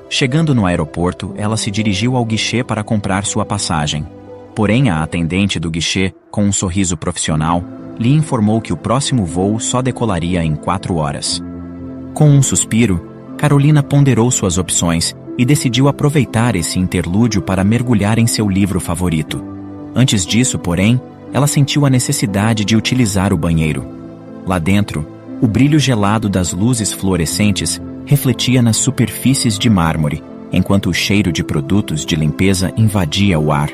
Chegando no aeroporto, ela se dirigiu ao guichê para comprar sua passagem. Porém, a atendente do guichê, com um sorriso profissional, lhe informou que o próximo voo só decolaria em 4 horas. Com um suspiro, Carolina ponderou suas opções e decidiu aproveitar esse interlúdio para mergulhar em seu livro favorito. Antes disso, porém, ela sentiu a necessidade de utilizar o banheiro. Lá dentro, o brilho gelado das luzes fluorescentes refletia nas superfícies de mármore, enquanto o cheiro de produtos de limpeza invadia o ar.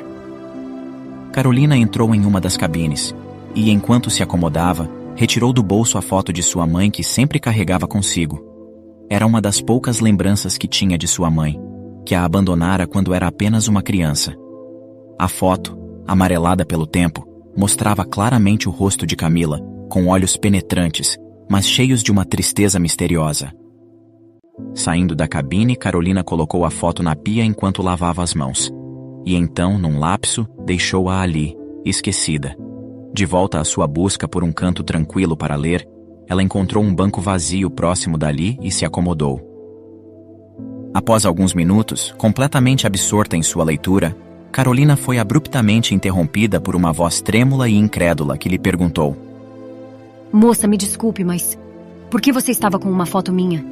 Carolina entrou em uma das cabines e, enquanto se acomodava, retirou do bolso a foto de sua mãe que sempre carregava consigo. Era uma das poucas lembranças que tinha de sua mãe, que a abandonara quando era apenas uma criança. A foto, amarelada pelo tempo, mostrava claramente o rosto de Camila, com olhos penetrantes, mas cheios de uma tristeza misteriosa. Saindo da cabine, Carolina colocou a foto na pia enquanto lavava as mãos. E então, num lapso, deixou-a ali, esquecida. De volta à sua busca por um canto tranquilo para ler, ela encontrou um banco vazio próximo dali e se acomodou. Após alguns minutos, completamente absorta em sua leitura, Carolina foi abruptamente interrompida por uma voz trêmula e incrédula que lhe perguntou: Moça, me desculpe, mas por que você estava com uma foto minha?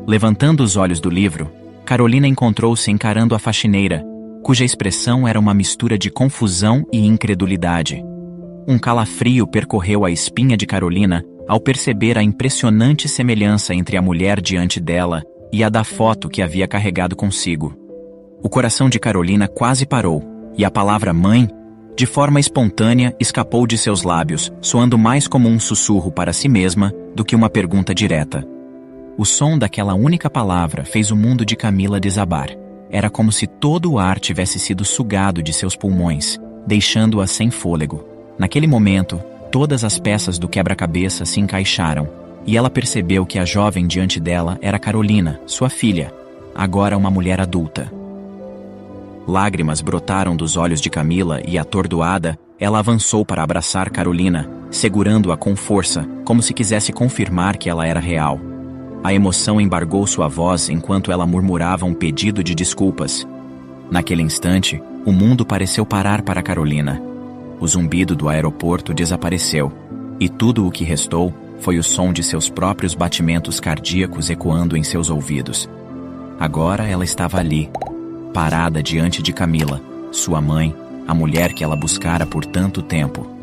Levantando os olhos do livro, Carolina encontrou-se encarando a faxineira, cuja expressão era uma mistura de confusão e incredulidade. Um calafrio percorreu a espinha de Carolina ao perceber a impressionante semelhança entre a mulher diante dela e a da foto que havia carregado consigo. O coração de Carolina quase parou, e a palavra mãe, de forma espontânea, escapou de seus lábios, soando mais como um sussurro para si mesma do que uma pergunta direta. O som daquela única palavra fez o mundo de Camila desabar. Era como se todo o ar tivesse sido sugado de seus pulmões, deixando-a sem fôlego. Naquele momento, todas as peças do quebra-cabeça se encaixaram, e ela percebeu que a jovem diante dela era Carolina, sua filha, agora uma mulher adulta. Lágrimas brotaram dos olhos de Camila e, atordoada, ela avançou para abraçar Carolina, segurando-a com força, como se quisesse confirmar que ela era real. A emoção embargou sua voz enquanto ela murmurava um pedido de desculpas. Naquele instante, o mundo pareceu parar para Carolina. O zumbido do aeroporto desapareceu, e tudo o que restou foi o som de seus próprios batimentos cardíacos ecoando em seus ouvidos. Agora ela estava ali, parada diante de Camila, sua mãe, a mulher que ela buscara por tanto tempo.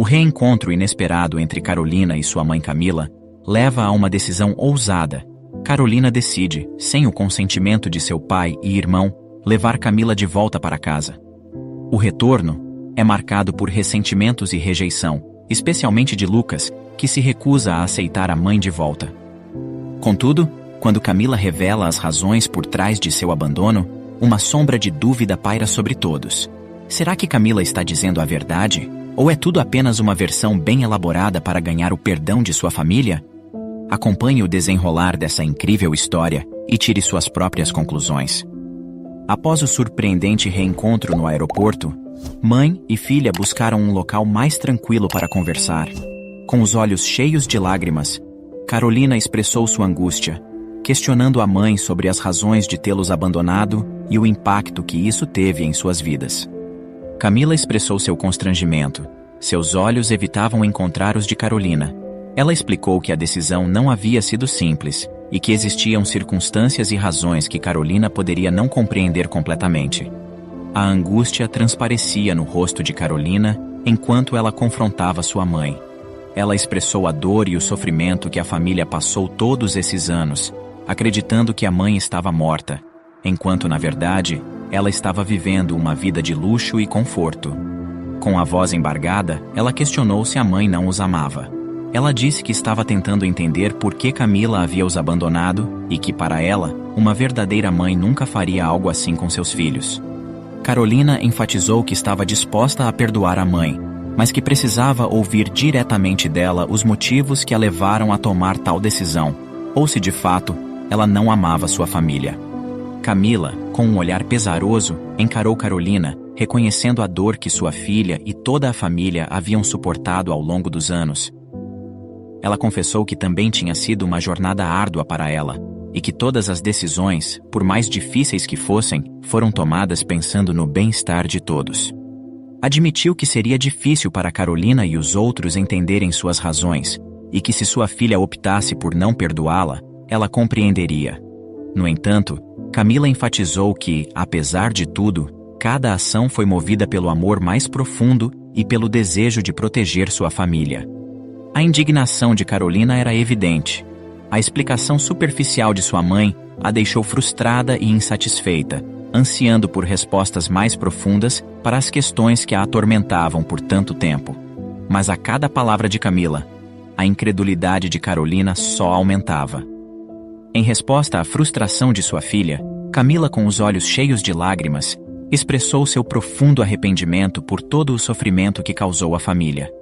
O reencontro inesperado entre Carolina e sua mãe Camila leva a uma decisão ousada. Carolina decide, sem o consentimento de seu pai e irmão, levar Camila de volta para casa. O retorno é marcado por ressentimentos e rejeição, especialmente de Lucas, que se recusa a aceitar a mãe de volta. Contudo, quando Camila revela as razões por trás de seu abandono, uma sombra de dúvida paira sobre todos. Será que Camila está dizendo a verdade? Ou é tudo apenas uma versão bem elaborada para ganhar o perdão de sua família? Acompanhe o desenrolar dessa incrível história e tire suas próprias conclusões. Após o surpreendente reencontro no aeroporto, mãe e filha buscaram um local mais tranquilo para conversar. Com os olhos cheios de lágrimas, Carolina expressou sua angústia, questionando a mãe sobre as razões de tê-los abandonado e o impacto que isso teve em suas vidas. Camila expressou seu constrangimento. Seus olhos evitavam encontrar os de Carolina. Ela explicou que a decisão não havia sido simples e que existiam circunstâncias e razões que Carolina poderia não compreender completamente. A angústia transparecia no rosto de Carolina enquanto ela confrontava sua mãe. Ela expressou a dor e o sofrimento que a família passou todos esses anos, acreditando que a mãe estava morta, enquanto, na verdade, ela estava vivendo uma vida de luxo e conforto. Com a voz embargada, ela questionou se a mãe não os amava. Ela disse que estava tentando entender por que Camila havia os abandonado e que, para ela, uma verdadeira mãe nunca faria algo assim com seus filhos. Carolina enfatizou que estava disposta a perdoar a mãe, mas que precisava ouvir diretamente dela os motivos que a levaram a tomar tal decisão, ou se de fato ela não amava sua família. Camila, com um olhar pesaroso, encarou Carolina, reconhecendo a dor que sua filha e toda a família haviam suportado ao longo dos anos. Ela confessou que também tinha sido uma jornada árdua para ela, e que todas as decisões, por mais difíceis que fossem, foram tomadas pensando no bem-estar de todos. Admitiu que seria difícil para Carolina e os outros entenderem suas razões, e que se sua filha optasse por não perdoá-la, ela compreenderia. No entanto, Camila enfatizou que, apesar de tudo, cada ação foi movida pelo amor mais profundo e pelo desejo de proteger sua família. A indignação de Carolina era evidente. A explicação superficial de sua mãe a deixou frustrada e insatisfeita, ansiando por respostas mais profundas para as questões que a atormentavam por tanto tempo. Mas a cada palavra de Camila, a incredulidade de Carolina só aumentava. Em resposta à frustração de sua filha, Camila, com os olhos cheios de lágrimas, expressou seu profundo arrependimento por todo o sofrimento que causou à família.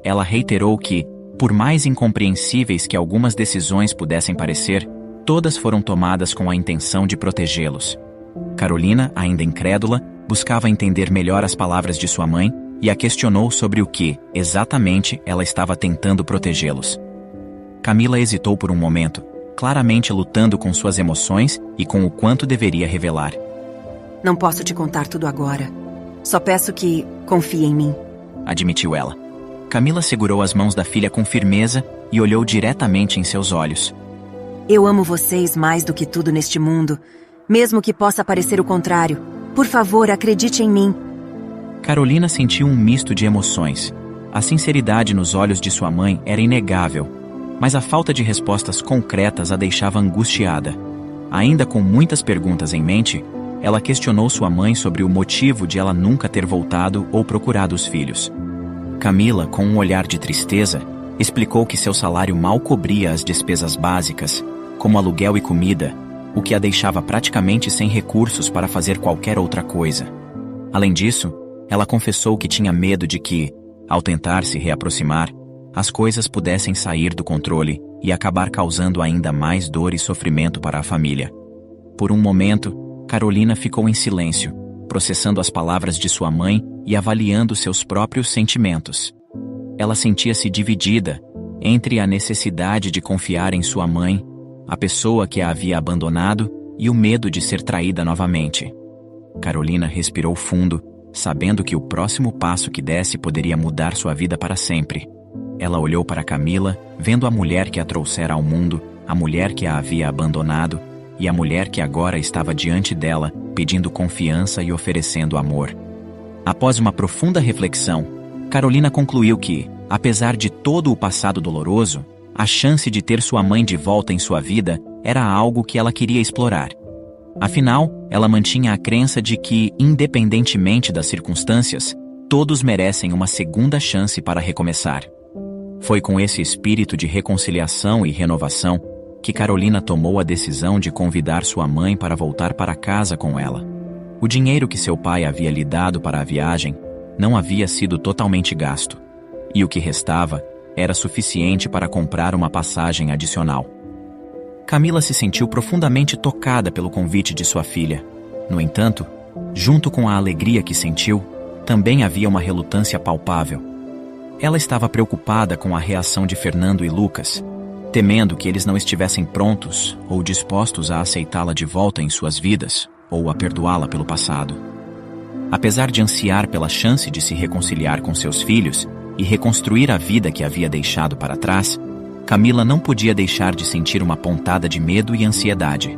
Ela reiterou que, por mais incompreensíveis que algumas decisões pudessem parecer, todas foram tomadas com a intenção de protegê-los. Carolina, ainda incrédula, buscava entender melhor as palavras de sua mãe e a questionou sobre o que, exatamente, ela estava tentando protegê-los. Camila hesitou por um momento, claramente lutando com suas emoções e com o quanto deveria revelar. Não posso te contar tudo agora. Só peço que confie em mim, admitiu ela. Camila segurou as mãos da filha com firmeza e olhou diretamente em seus olhos. Eu amo vocês mais do que tudo neste mundo, mesmo que possa parecer o contrário. Por favor, acredite em mim. Carolina sentiu um misto de emoções. A sinceridade nos olhos de sua mãe era inegável, mas a falta de respostas concretas a deixava angustiada. Ainda com muitas perguntas em mente, ela questionou sua mãe sobre o motivo de ela nunca ter voltado ou procurado os filhos. Camila, com um olhar de tristeza, explicou que seu salário mal cobria as despesas básicas, como aluguel e comida, o que a deixava praticamente sem recursos para fazer qualquer outra coisa. Além disso, ela confessou que tinha medo de que, ao tentar se reaproximar, as coisas pudessem sair do controle e acabar causando ainda mais dor e sofrimento para a família. Por um momento, Carolina ficou em silêncio, processando as palavras de sua mãe e avaliando seus próprios sentimentos. Ela sentia-se dividida entre a necessidade de confiar em sua mãe, a pessoa que a havia abandonado, e o medo de ser traída novamente. Carolina respirou fundo, sabendo que o próximo passo que desse poderia mudar sua vida para sempre. Ela olhou para Camila, vendo a mulher que a trouxera ao mundo, a mulher que a havia abandonado, e a mulher que agora estava diante dela, pedindo confiança e oferecendo amor. Após uma profunda reflexão, Carolina concluiu que, apesar de todo o passado doloroso, a chance de ter sua mãe de volta em sua vida era algo que ela queria explorar. Afinal, ela mantinha a crença de que, independentemente das circunstâncias, todos merecem uma segunda chance para recomeçar. Foi com esse espírito de reconciliação e renovação que Carolina tomou a decisão de convidar sua mãe para voltar para casa com ela. O dinheiro que seu pai havia lhe dado para a viagem não havia sido totalmente gasto, e o que restava era suficiente para comprar uma passagem adicional. Camila se sentiu profundamente tocada pelo convite de sua filha. No entanto, junto com a alegria que sentiu, também havia uma relutância palpável. Ela estava preocupada com a reação de Fernando e Lucas, temendo que eles não estivessem prontos ou dispostos a aceitá-la de volta em suas vidas ou a perdoá-la pelo passado. Apesar de ansiar pela chance de se reconciliar com seus filhos e reconstruir a vida que havia deixado para trás, Camila não podia deixar de sentir uma pontada de medo e ansiedade.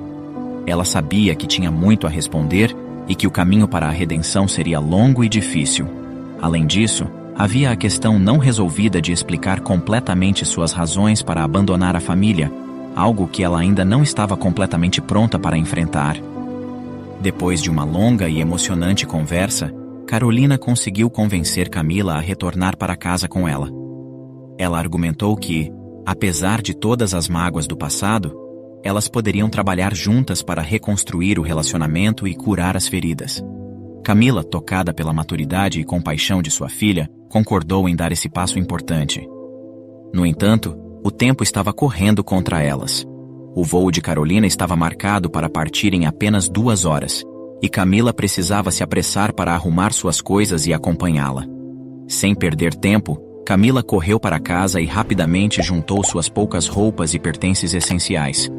Ela sabia que tinha muito a responder e que o caminho para a redenção seria longo e difícil. Além disso, havia a questão não resolvida de explicar completamente suas razões para abandonar a família, algo que ela ainda não estava completamente pronta para enfrentar. Depois de uma longa e emocionante conversa, Carolina conseguiu convencer Camila a retornar para casa com ela. Ela argumentou que, apesar de todas as mágoas do passado, elas poderiam trabalhar juntas para reconstruir o relacionamento e curar as feridas. Camila, tocada pela maturidade e compaixão de sua filha, concordou em dar esse passo importante. No entanto, o tempo estava correndo contra elas. O voo de Carolina estava marcado para partir em apenas 2 horas, e Camila precisava se apressar para arrumar suas coisas e acompanhá-la. Sem perder tempo, Camila correu para casa e rapidamente juntou suas poucas roupas e pertences essenciais.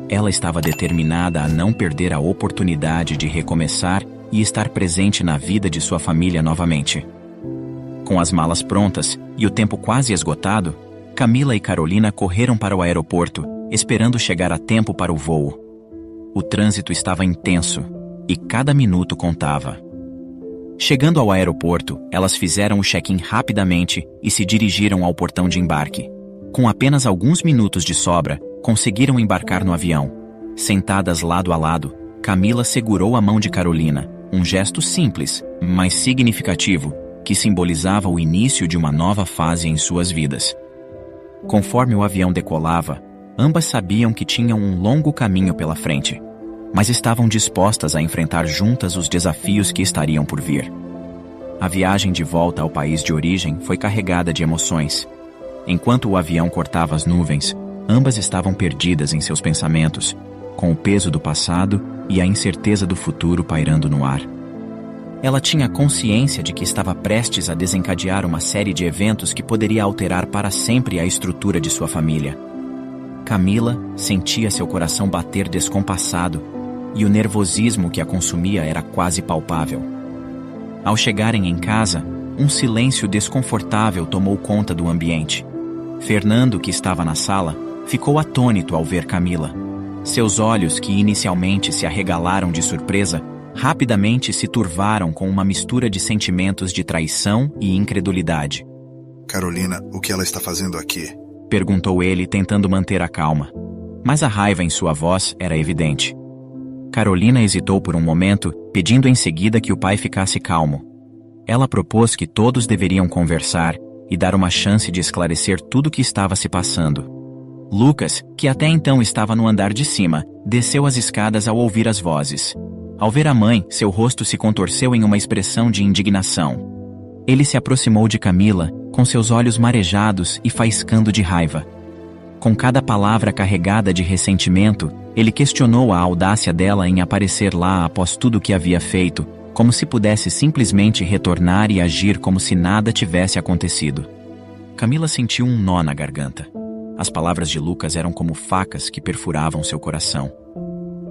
Ela estava determinada a não perder a oportunidade de recomeçar e estar presente na vida de sua família novamente. Com as malas prontas e o tempo quase esgotado, Camila e Carolina correram para o aeroporto, esperando chegar a tempo para o voo. O trânsito estava intenso e cada minuto contava. Chegando ao aeroporto, elas fizeram o check-in rapidamente e se dirigiram ao portão de embarque. Com apenas alguns minutos de sobra, conseguiram embarcar no avião. Sentadas lado a lado, Camila segurou a mão de Carolina, um gesto simples, mas significativo, que simbolizava o início de uma nova fase em suas vidas. Conforme o avião decolava, ambas sabiam que tinham um longo caminho pela frente, mas estavam dispostas a enfrentar juntas os desafios que estariam por vir. A viagem de volta ao país de origem foi carregada de emoções. Enquanto o avião cortava as nuvens, ambas estavam perdidas em seus pensamentos, com o peso do passado e a incerteza do futuro pairando no ar. Ela tinha consciência de que estava prestes a desencadear uma série de eventos que poderia alterar para sempre a estrutura de sua família. Camila sentia seu coração bater descompassado e o nervosismo que a consumia era quase palpável. Ao chegarem em casa, um silêncio desconfortável tomou conta do ambiente. Fernando, que estava na sala, ficou atônito ao ver Camila. Seus olhos, que inicialmente se arregalaram de surpresa, rapidamente se turvaram com uma mistura de sentimentos de traição e incredulidade. Carolina, o que ela está fazendo aqui? Perguntou ele, tentando manter a calma. Mas a raiva em sua voz era evidente. Carolina hesitou por um momento, pedindo em seguida que o pai ficasse calmo. Ela propôs que todos deveriam conversar e dar uma chance de esclarecer tudo o que estava se passando. Lucas, que até então estava no andar de cima, desceu as escadas ao ouvir as vozes. Ao ver a mãe, seu rosto se contorceu em uma expressão de indignação. Ele se aproximou de Camila, com seus olhos marejados e faiscando de raiva. Com cada palavra carregada de ressentimento, ele questionou a audácia dela em aparecer lá após tudo o que havia feito, como se pudesse simplesmente retornar e agir como se nada tivesse acontecido. Camila sentiu um nó na garganta. As palavras de Lucas eram como facas que perfuravam seu coração.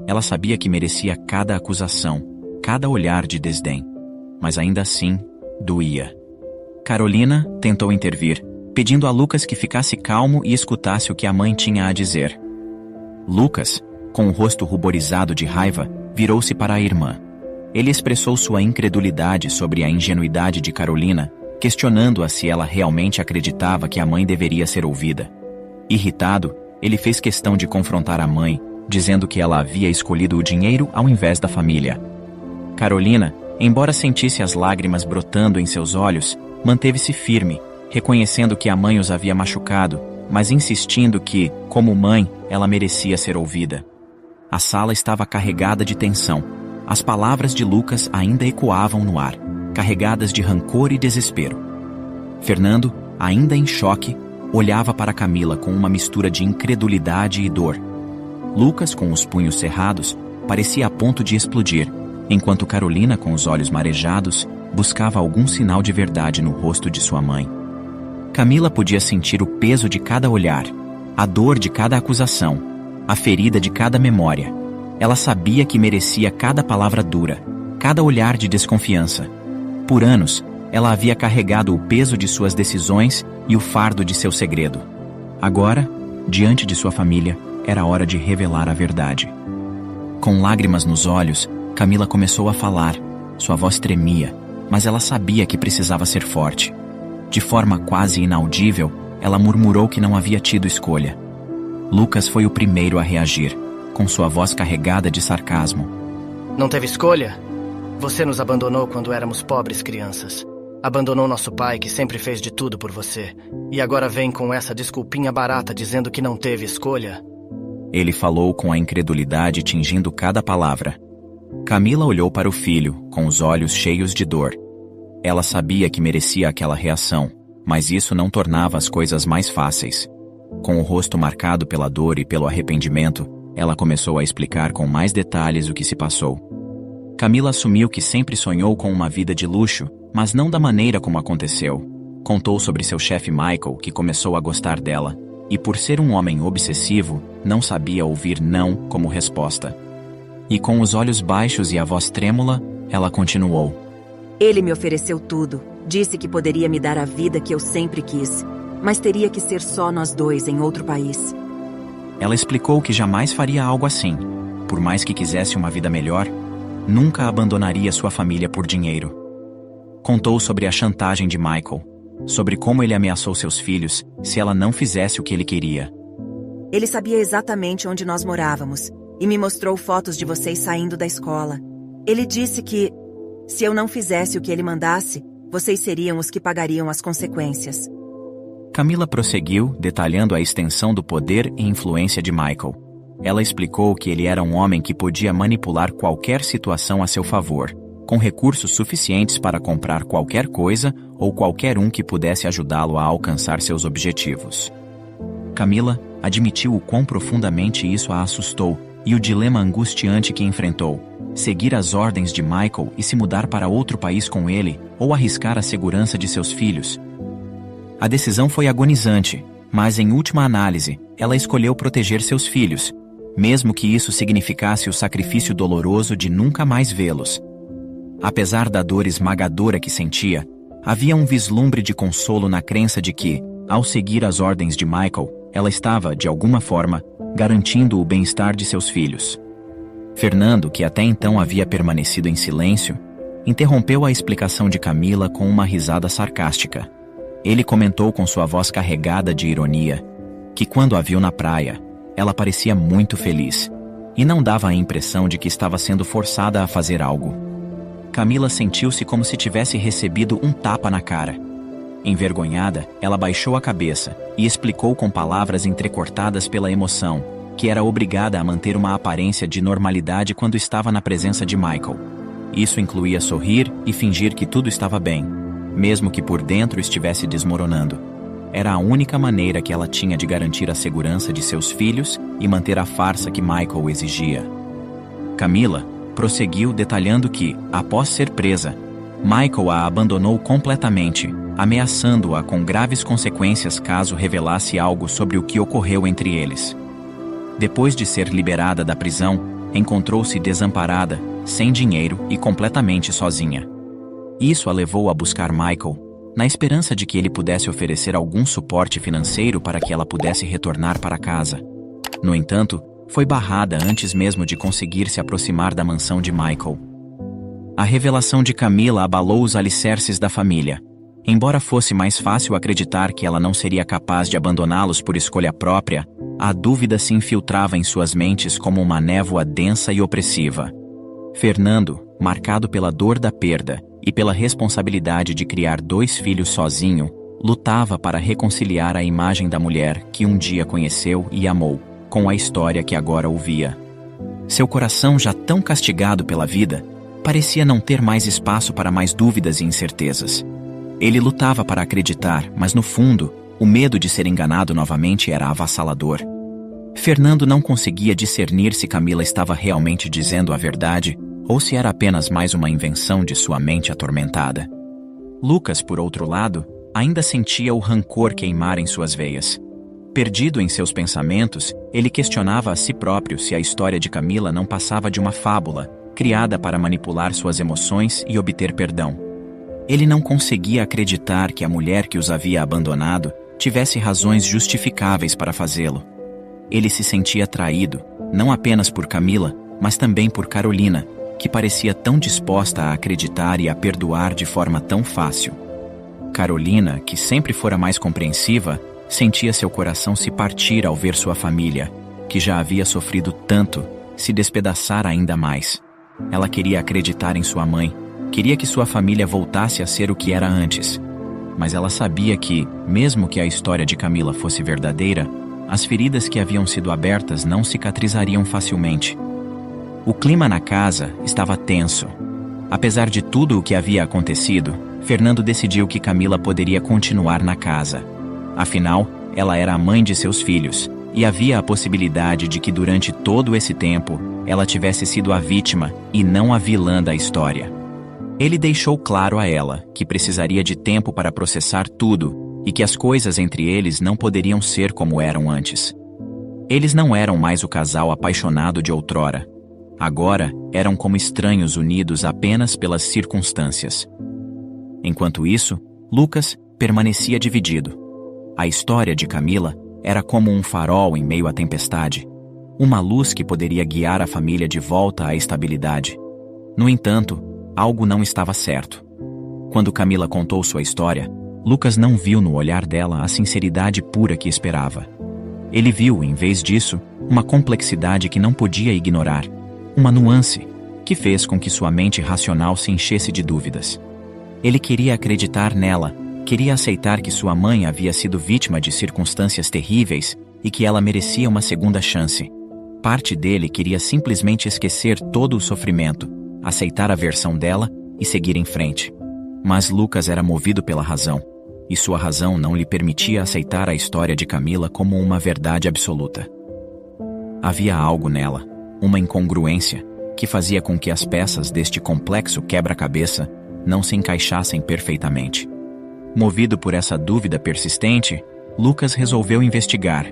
Ela sabia que merecia cada acusação, cada olhar de desdém. Mas ainda assim, doía. Carolina tentou intervir, pedindo a Lucas que ficasse calmo e escutasse o que a mãe tinha a dizer. Lucas, com o rosto ruborizado de raiva, virou-se para a irmã. Ele expressou sua incredulidade sobre a ingenuidade de Carolina, questionando-a se ela realmente acreditava que a mãe deveria ser ouvida. Irritado, ele fez questão de confrontar a mãe, dizendo que ela havia escolhido o dinheiro ao invés da família. Carolina, embora sentisse as lágrimas brotando em seus olhos, manteve-se firme, reconhecendo que a mãe os havia machucado, mas insistindo que, como mãe, ela merecia ser ouvida. A sala estava carregada de tensão. As palavras de Lucas ainda ecoavam no ar, carregadas de rancor e desespero. Fernando, ainda em choque, olhava para Camila com uma mistura de incredulidade e dor. Lucas, com os punhos cerrados, parecia a ponto de explodir, enquanto Carolina, com os olhos marejados, buscava algum sinal de verdade no rosto de sua mãe. Camila podia sentir o peso de cada olhar, a dor de cada acusação, a ferida de cada memória. Ela sabia que merecia cada palavra dura, cada olhar de desconfiança. Por anos, ela havia carregado o peso de suas decisões e o fardo de seu segredo. Agora, diante de sua família, era hora de revelar a verdade. Com lágrimas nos olhos, Camila começou a falar. Sua voz tremia, mas ela sabia que precisava ser forte. De forma quase inaudível, ela murmurou que não havia tido escolha. Lucas foi o primeiro a reagir, com sua voz carregada de sarcasmo. Não teve escolha? Você nos abandonou quando éramos pobres crianças. Abandonou nosso pai, que sempre fez de tudo por você. E agora vem com essa desculpinha barata dizendo que não teve escolha? Ele falou com a incredulidade tingindo cada palavra. Camila olhou para o filho, com os olhos cheios de dor. Ela sabia que merecia aquela reação, mas isso não tornava as coisas mais fáceis. Com o rosto marcado pela dor e pelo arrependimento, ela começou a explicar com mais detalhes o que se passou. Camila assumiu que sempre sonhou com uma vida de luxo, mas não da maneira como aconteceu. Contou sobre seu chefe Michael, que começou a gostar dela, e por ser um homem obsessivo, não sabia ouvir não como resposta. E com os olhos baixos e a voz trêmula, ela continuou. Ele me ofereceu tudo, disse que poderia me dar a vida que eu sempre quis, mas teria que ser só nós dois em outro país. Ela explicou que jamais faria algo assim. Por mais que quisesse uma vida melhor, nunca abandonaria sua família por dinheiro. Contou sobre a chantagem de Michael, sobre como ele ameaçou seus filhos se ela não fizesse o que ele queria. Ele sabia exatamente onde nós morávamos e me mostrou fotos de vocês saindo da escola. Ele disse que, se eu não fizesse o que ele mandasse, vocês seriam os que pagariam as consequências. Camila prosseguiu, detalhando a extensão do poder e influência de Michael. Ela explicou que ele era um homem que podia manipular qualquer situação a seu favor, com recursos suficientes para comprar qualquer coisa ou qualquer um que pudesse ajudá-lo a alcançar seus objetivos. Camila admitiu o quão profundamente isso a assustou e o dilema angustiante que enfrentou: seguir as ordens de Michael e se mudar para outro país com ele, ou arriscar a segurança de seus filhos. A decisão foi agonizante, mas em última análise, ela escolheu proteger seus filhos, mesmo que isso significasse o sacrifício doloroso de nunca mais vê-los. Apesar da dor esmagadora que sentia, havia um vislumbre de consolo na crença de que, ao seguir as ordens de Michael, ela estava, de alguma forma, garantindo o bem-estar de seus filhos. Fernando, que até então havia permanecido em silêncio, interrompeu a explicação de Camila com uma risada sarcástica. Ele comentou com sua voz carregada de ironia que, quando a viu na praia, ela parecia muito feliz e não dava a impressão de que estava sendo forçada a fazer algo. Camila sentiu-se como se tivesse recebido um tapa na cara. Envergonhada, ela baixou a cabeça e explicou com palavras entrecortadas pela emoção que era obrigada a manter uma aparência de normalidade quando estava na presença de Michael. Isso incluía sorrir e fingir que tudo estava bem, mesmo que por dentro estivesse desmoronando. Era a única maneira que ela tinha de garantir a segurança de seus filhos e manter a farsa que Michael exigia. Camila prosseguiu detalhando que, após ser presa, Michael a abandonou completamente, ameaçando-a com graves consequências caso revelasse algo sobre o que ocorreu entre eles. Depois de ser liberada da prisão, encontrou-se desamparada, sem dinheiro e completamente sozinha. Isso a levou a buscar Michael, na esperança de que ele pudesse oferecer algum suporte financeiro para que ela pudesse retornar para casa. No entanto, foi barrada antes mesmo de conseguir se aproximar da mansão de Michael. A revelação de Camila abalou os alicerces da família. Embora fosse mais fácil acreditar que ela não seria capaz de abandoná-los por escolha própria, a dúvida se infiltrava em suas mentes como uma névoa densa e opressiva. Fernando, marcado pela dor da perda e pela responsabilidade de criar 2 filhos sozinho, lutava para reconciliar a imagem da mulher que um dia conheceu e amou, com a história que agora ouvia. Seu coração, já tão castigado pela vida, parecia não ter mais espaço para mais dúvidas e incertezas. Ele lutava para acreditar, mas no fundo, o medo de ser enganado novamente era avassalador. Fernando não conseguia discernir se Camila estava realmente dizendo a verdade ou se era apenas mais uma invenção de sua mente atormentada. Lucas, por outro lado, ainda sentia o rancor queimar em suas veias. Perdido em seus pensamentos, ele questionava a si próprio se a história de Camila não passava de uma fábula, criada para manipular suas emoções e obter perdão. Ele não conseguia acreditar que a mulher que os havia abandonado tivesse razões justificáveis para fazê-lo. Ele se sentia traído, não apenas por Camila, mas também por Carolina, que parecia tão disposta a acreditar e a perdoar de forma tão fácil. Carolina, que sempre fora mais compreensiva, sentia seu coração se partir ao ver sua família, que já havia sofrido tanto, se despedaçar ainda mais. Ela queria acreditar em sua mãe, queria que sua família voltasse a ser o que era antes. Mas ela sabia que, mesmo que a história de Camila fosse verdadeira, as feridas que haviam sido abertas não cicatrizariam facilmente. O clima na casa estava tenso. Apesar de tudo o que havia acontecido, Fernando decidiu que Camila poderia continuar na casa. Afinal, ela era a mãe de seus filhos, e havia a possibilidade de que durante todo esse tempo, ela tivesse sido a vítima e não a vilã da história. Ele deixou claro a ela que precisaria de tempo para processar tudo e que as coisas entre eles não poderiam ser como eram antes. Eles não eram mais o casal apaixonado de outrora. Agora eram como estranhos unidos apenas pelas circunstâncias. Enquanto isso, Lucas permanecia dividido. A história de Camila era como um farol em meio à tempestade, uma luz que poderia guiar a família de volta à estabilidade. No entanto, algo não estava certo. Quando Camila contou sua história, Lucas não viu no olhar dela a sinceridade pura que esperava. Ele viu, em vez disso, uma complexidade que não podia ignorar, uma nuance que fez com que sua mente racional se enchesse de dúvidas. Ele queria acreditar nela, queria aceitar que sua mãe havia sido vítima de circunstâncias terríveis e que ela merecia uma segunda chance. Parte dele queria simplesmente esquecer todo o sofrimento, aceitar a versão dela e seguir em frente. Mas Lucas era movido pela razão, e sua razão não lhe permitia aceitar a história de Camila como uma verdade absoluta. Havia algo nela, uma incongruência, que fazia com que as peças deste complexo quebra-cabeça não se encaixassem perfeitamente. Movido por essa dúvida persistente, Lucas resolveu investigar.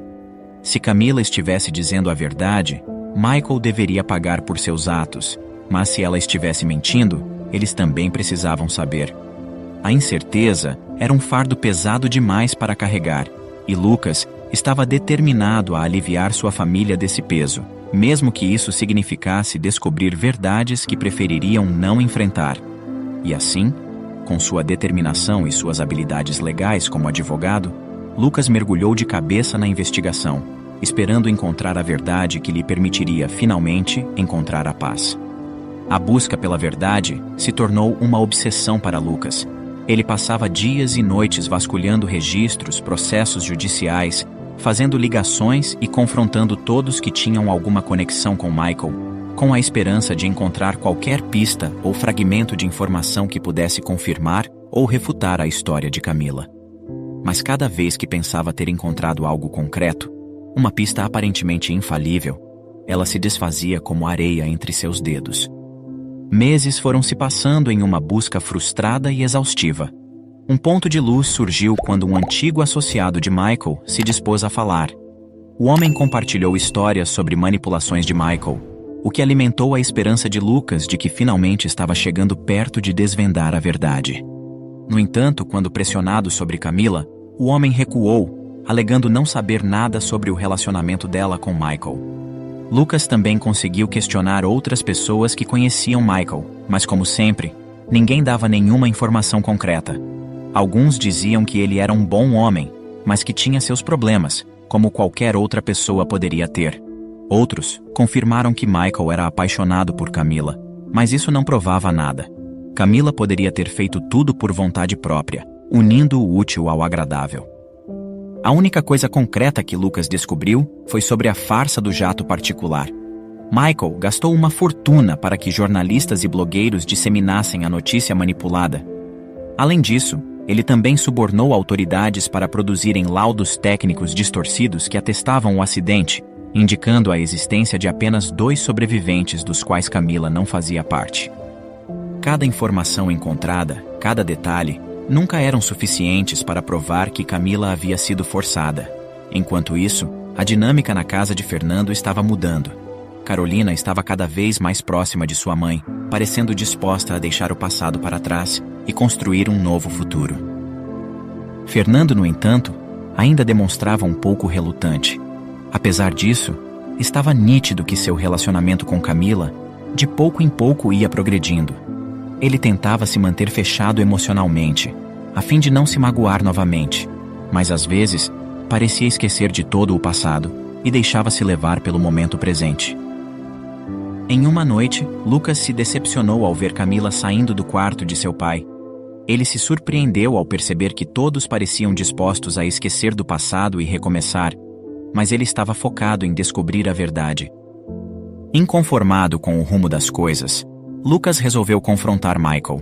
Se Camila estivesse dizendo a verdade, Michael deveria pagar por seus atos, mas se ela estivesse mentindo, eles também precisavam saber. A incerteza era um fardo pesado demais para carregar, e Lucas estava determinado a aliviar sua família desse peso, mesmo que isso significasse descobrir verdades que prefeririam não enfrentar. E assim, com sua determinação e suas habilidades legais como advogado, Lucas mergulhou de cabeça na investigação, esperando encontrar a verdade que lhe permitiria finalmente encontrar a paz. A busca pela verdade se tornou uma obsessão para Lucas, Ele passava dias e noites vasculhando registros, processos judiciais, fazendo ligações e confrontando todos que tinham alguma conexão com Michael, com a esperança de encontrar qualquer pista ou fragmento de informação que pudesse confirmar ou refutar a história de Camila. Mas cada vez que pensava ter encontrado algo concreto, uma pista aparentemente infalível, ela se desfazia como areia entre seus dedos. Meses foram se passando em uma busca frustrada e exaustiva. Um ponto de luz surgiu quando um antigo associado de Michael se dispôs a falar. O homem compartilhou histórias sobre manipulações de Michael, o que alimentou a esperança de Lucas de que finalmente estava chegando perto de desvendar a verdade. No entanto, quando pressionado sobre Camila, o homem recuou, alegando não saber nada sobre o relacionamento dela com Michael. Lucas também conseguiu questionar outras pessoas que conheciam Michael, mas como sempre, ninguém dava nenhuma informação concreta. Alguns diziam que ele era um bom homem, mas que tinha seus problemas, como qualquer outra pessoa poderia ter. Outros confirmaram que Michael era apaixonado por Camila, mas isso não provava nada. Camila poderia ter feito tudo por vontade própria, unindo o útil ao agradável. A única coisa concreta que Lucas descobriu foi sobre a farsa do jato particular. Michael gastou uma fortuna para que jornalistas e blogueiros disseminassem a notícia manipulada. Além disso, ele também subornou autoridades para produzirem laudos técnicos distorcidos que atestavam o acidente, indicando a existência de apenas 2 sobreviventes dos quais Camila não fazia parte. Cada informação encontrada, cada detalhe, nunca eram suficientes para provar que Camila havia sido forçada. Enquanto isso, a dinâmica na casa de Fernando estava mudando. Carolina estava cada vez mais próxima de sua mãe, parecendo disposta a deixar o passado para trás e construir um novo futuro. Fernando, no entanto, ainda demonstrava um pouco relutante. Apesar disso, estava nítido que seu relacionamento com Camila, de pouco em pouco, ia progredindo. Ele tentava se manter fechado emocionalmente, a fim de não se magoar novamente, mas às vezes parecia esquecer de todo o passado e deixava-se levar pelo momento presente. Em uma noite, Lucas se decepcionou ao ver Camila saindo do quarto de seu pai. Ele se surpreendeu ao perceber que todos pareciam dispostos a esquecer do passado e recomeçar, mas ele estava focado em descobrir a verdade. Inconformado com o rumo das coisas, Lucas resolveu confrontar Michael.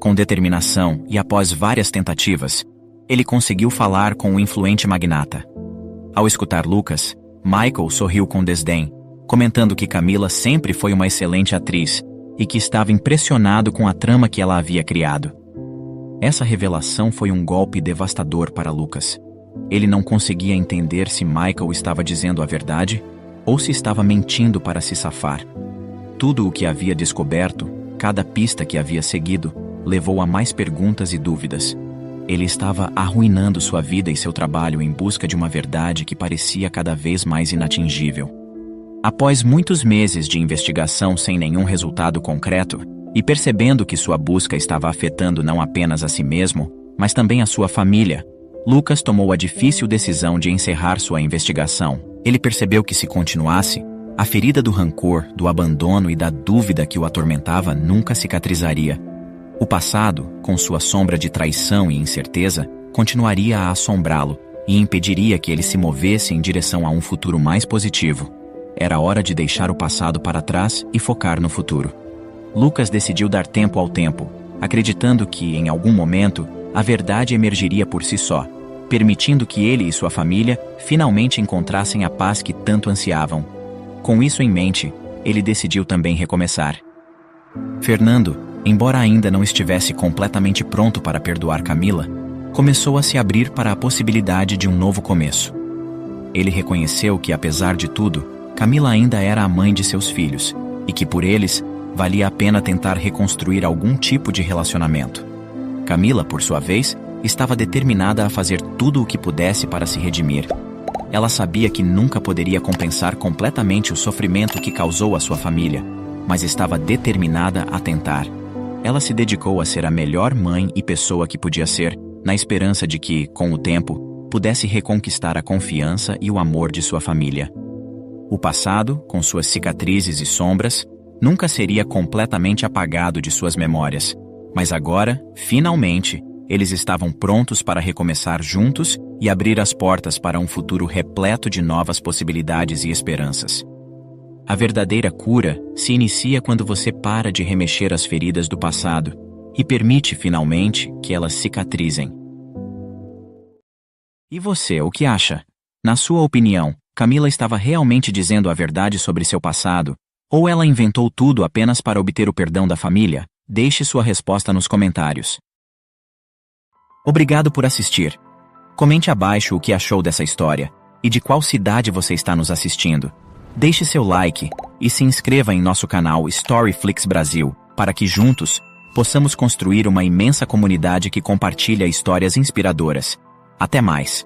Com determinação e após várias tentativas, ele conseguiu falar com o influente magnata. Ao escutar Lucas, Michael sorriu com desdém, comentando que Camila sempre foi uma excelente atriz e que estava impressionado com a trama que ela havia criado. Essa revelação foi um golpe devastador para Lucas. Ele não conseguia entender se Michael estava dizendo a verdade ou se estava mentindo para se safar. Tudo o que havia descoberto, cada pista que havia seguido, levou a mais perguntas e dúvidas. Ele estava arruinando sua vida e seu trabalho em busca de uma verdade que parecia cada vez mais inatingível. Após muitos meses de investigação sem nenhum resultado concreto, e percebendo que sua busca estava afetando não apenas a si mesmo, mas também a sua família, Lucas tomou a difícil decisão de encerrar sua investigação. Ele percebeu que se continuasse, a ferida do rancor, do abandono e da dúvida que o atormentava nunca cicatrizaria. O passado, com sua sombra de traição e incerteza, continuaria a assombrá-lo e impediria que ele se movesse em direção a um futuro mais positivo. Era hora de deixar o passado para trás e focar no futuro. Lucas decidiu dar tempo ao tempo, acreditando que, em algum momento, a verdade emergiria por si só, permitindo que ele e sua família finalmente encontrassem a paz que tanto ansiavam. Com isso em mente, ele decidiu também recomeçar. Fernando, embora ainda não estivesse completamente pronto para perdoar Camila, começou a se abrir para a possibilidade de um novo começo. Ele reconheceu que, apesar de tudo, Camila ainda era a mãe de seus filhos, e que por eles, valia a pena tentar reconstruir algum tipo de relacionamento. Camila, por sua vez, estava determinada a fazer tudo o que pudesse para se redimir. Ela sabia que nunca poderia compensar completamente o sofrimento que causou à sua família, mas estava determinada a tentar. Ela se dedicou a ser a melhor mãe e pessoa que podia ser, na esperança de que, com o tempo, pudesse reconquistar a confiança e o amor de sua família. O passado, com suas cicatrizes e sombras, nunca seria completamente apagado de suas memórias, mas agora, finalmente, eles estavam prontos para recomeçar juntos e abrir as portas para um futuro repleto de novas possibilidades e esperanças. A verdadeira cura se inicia quando você para de remexer as feridas do passado e permite, finalmente, que elas cicatrizem. E você, o que acha? Na sua opinião, Camila estava realmente dizendo a verdade sobre seu passado, ou ela inventou tudo apenas para obter o perdão da família? Deixe sua resposta nos comentários. Obrigado por assistir. Comente abaixo o que achou dessa história e de qual cidade você está nos assistindo. Deixe seu like e se inscreva em nosso canal Storyflix Brasil para que juntos possamos construir uma imensa comunidade que compartilha histórias inspiradoras. Até mais!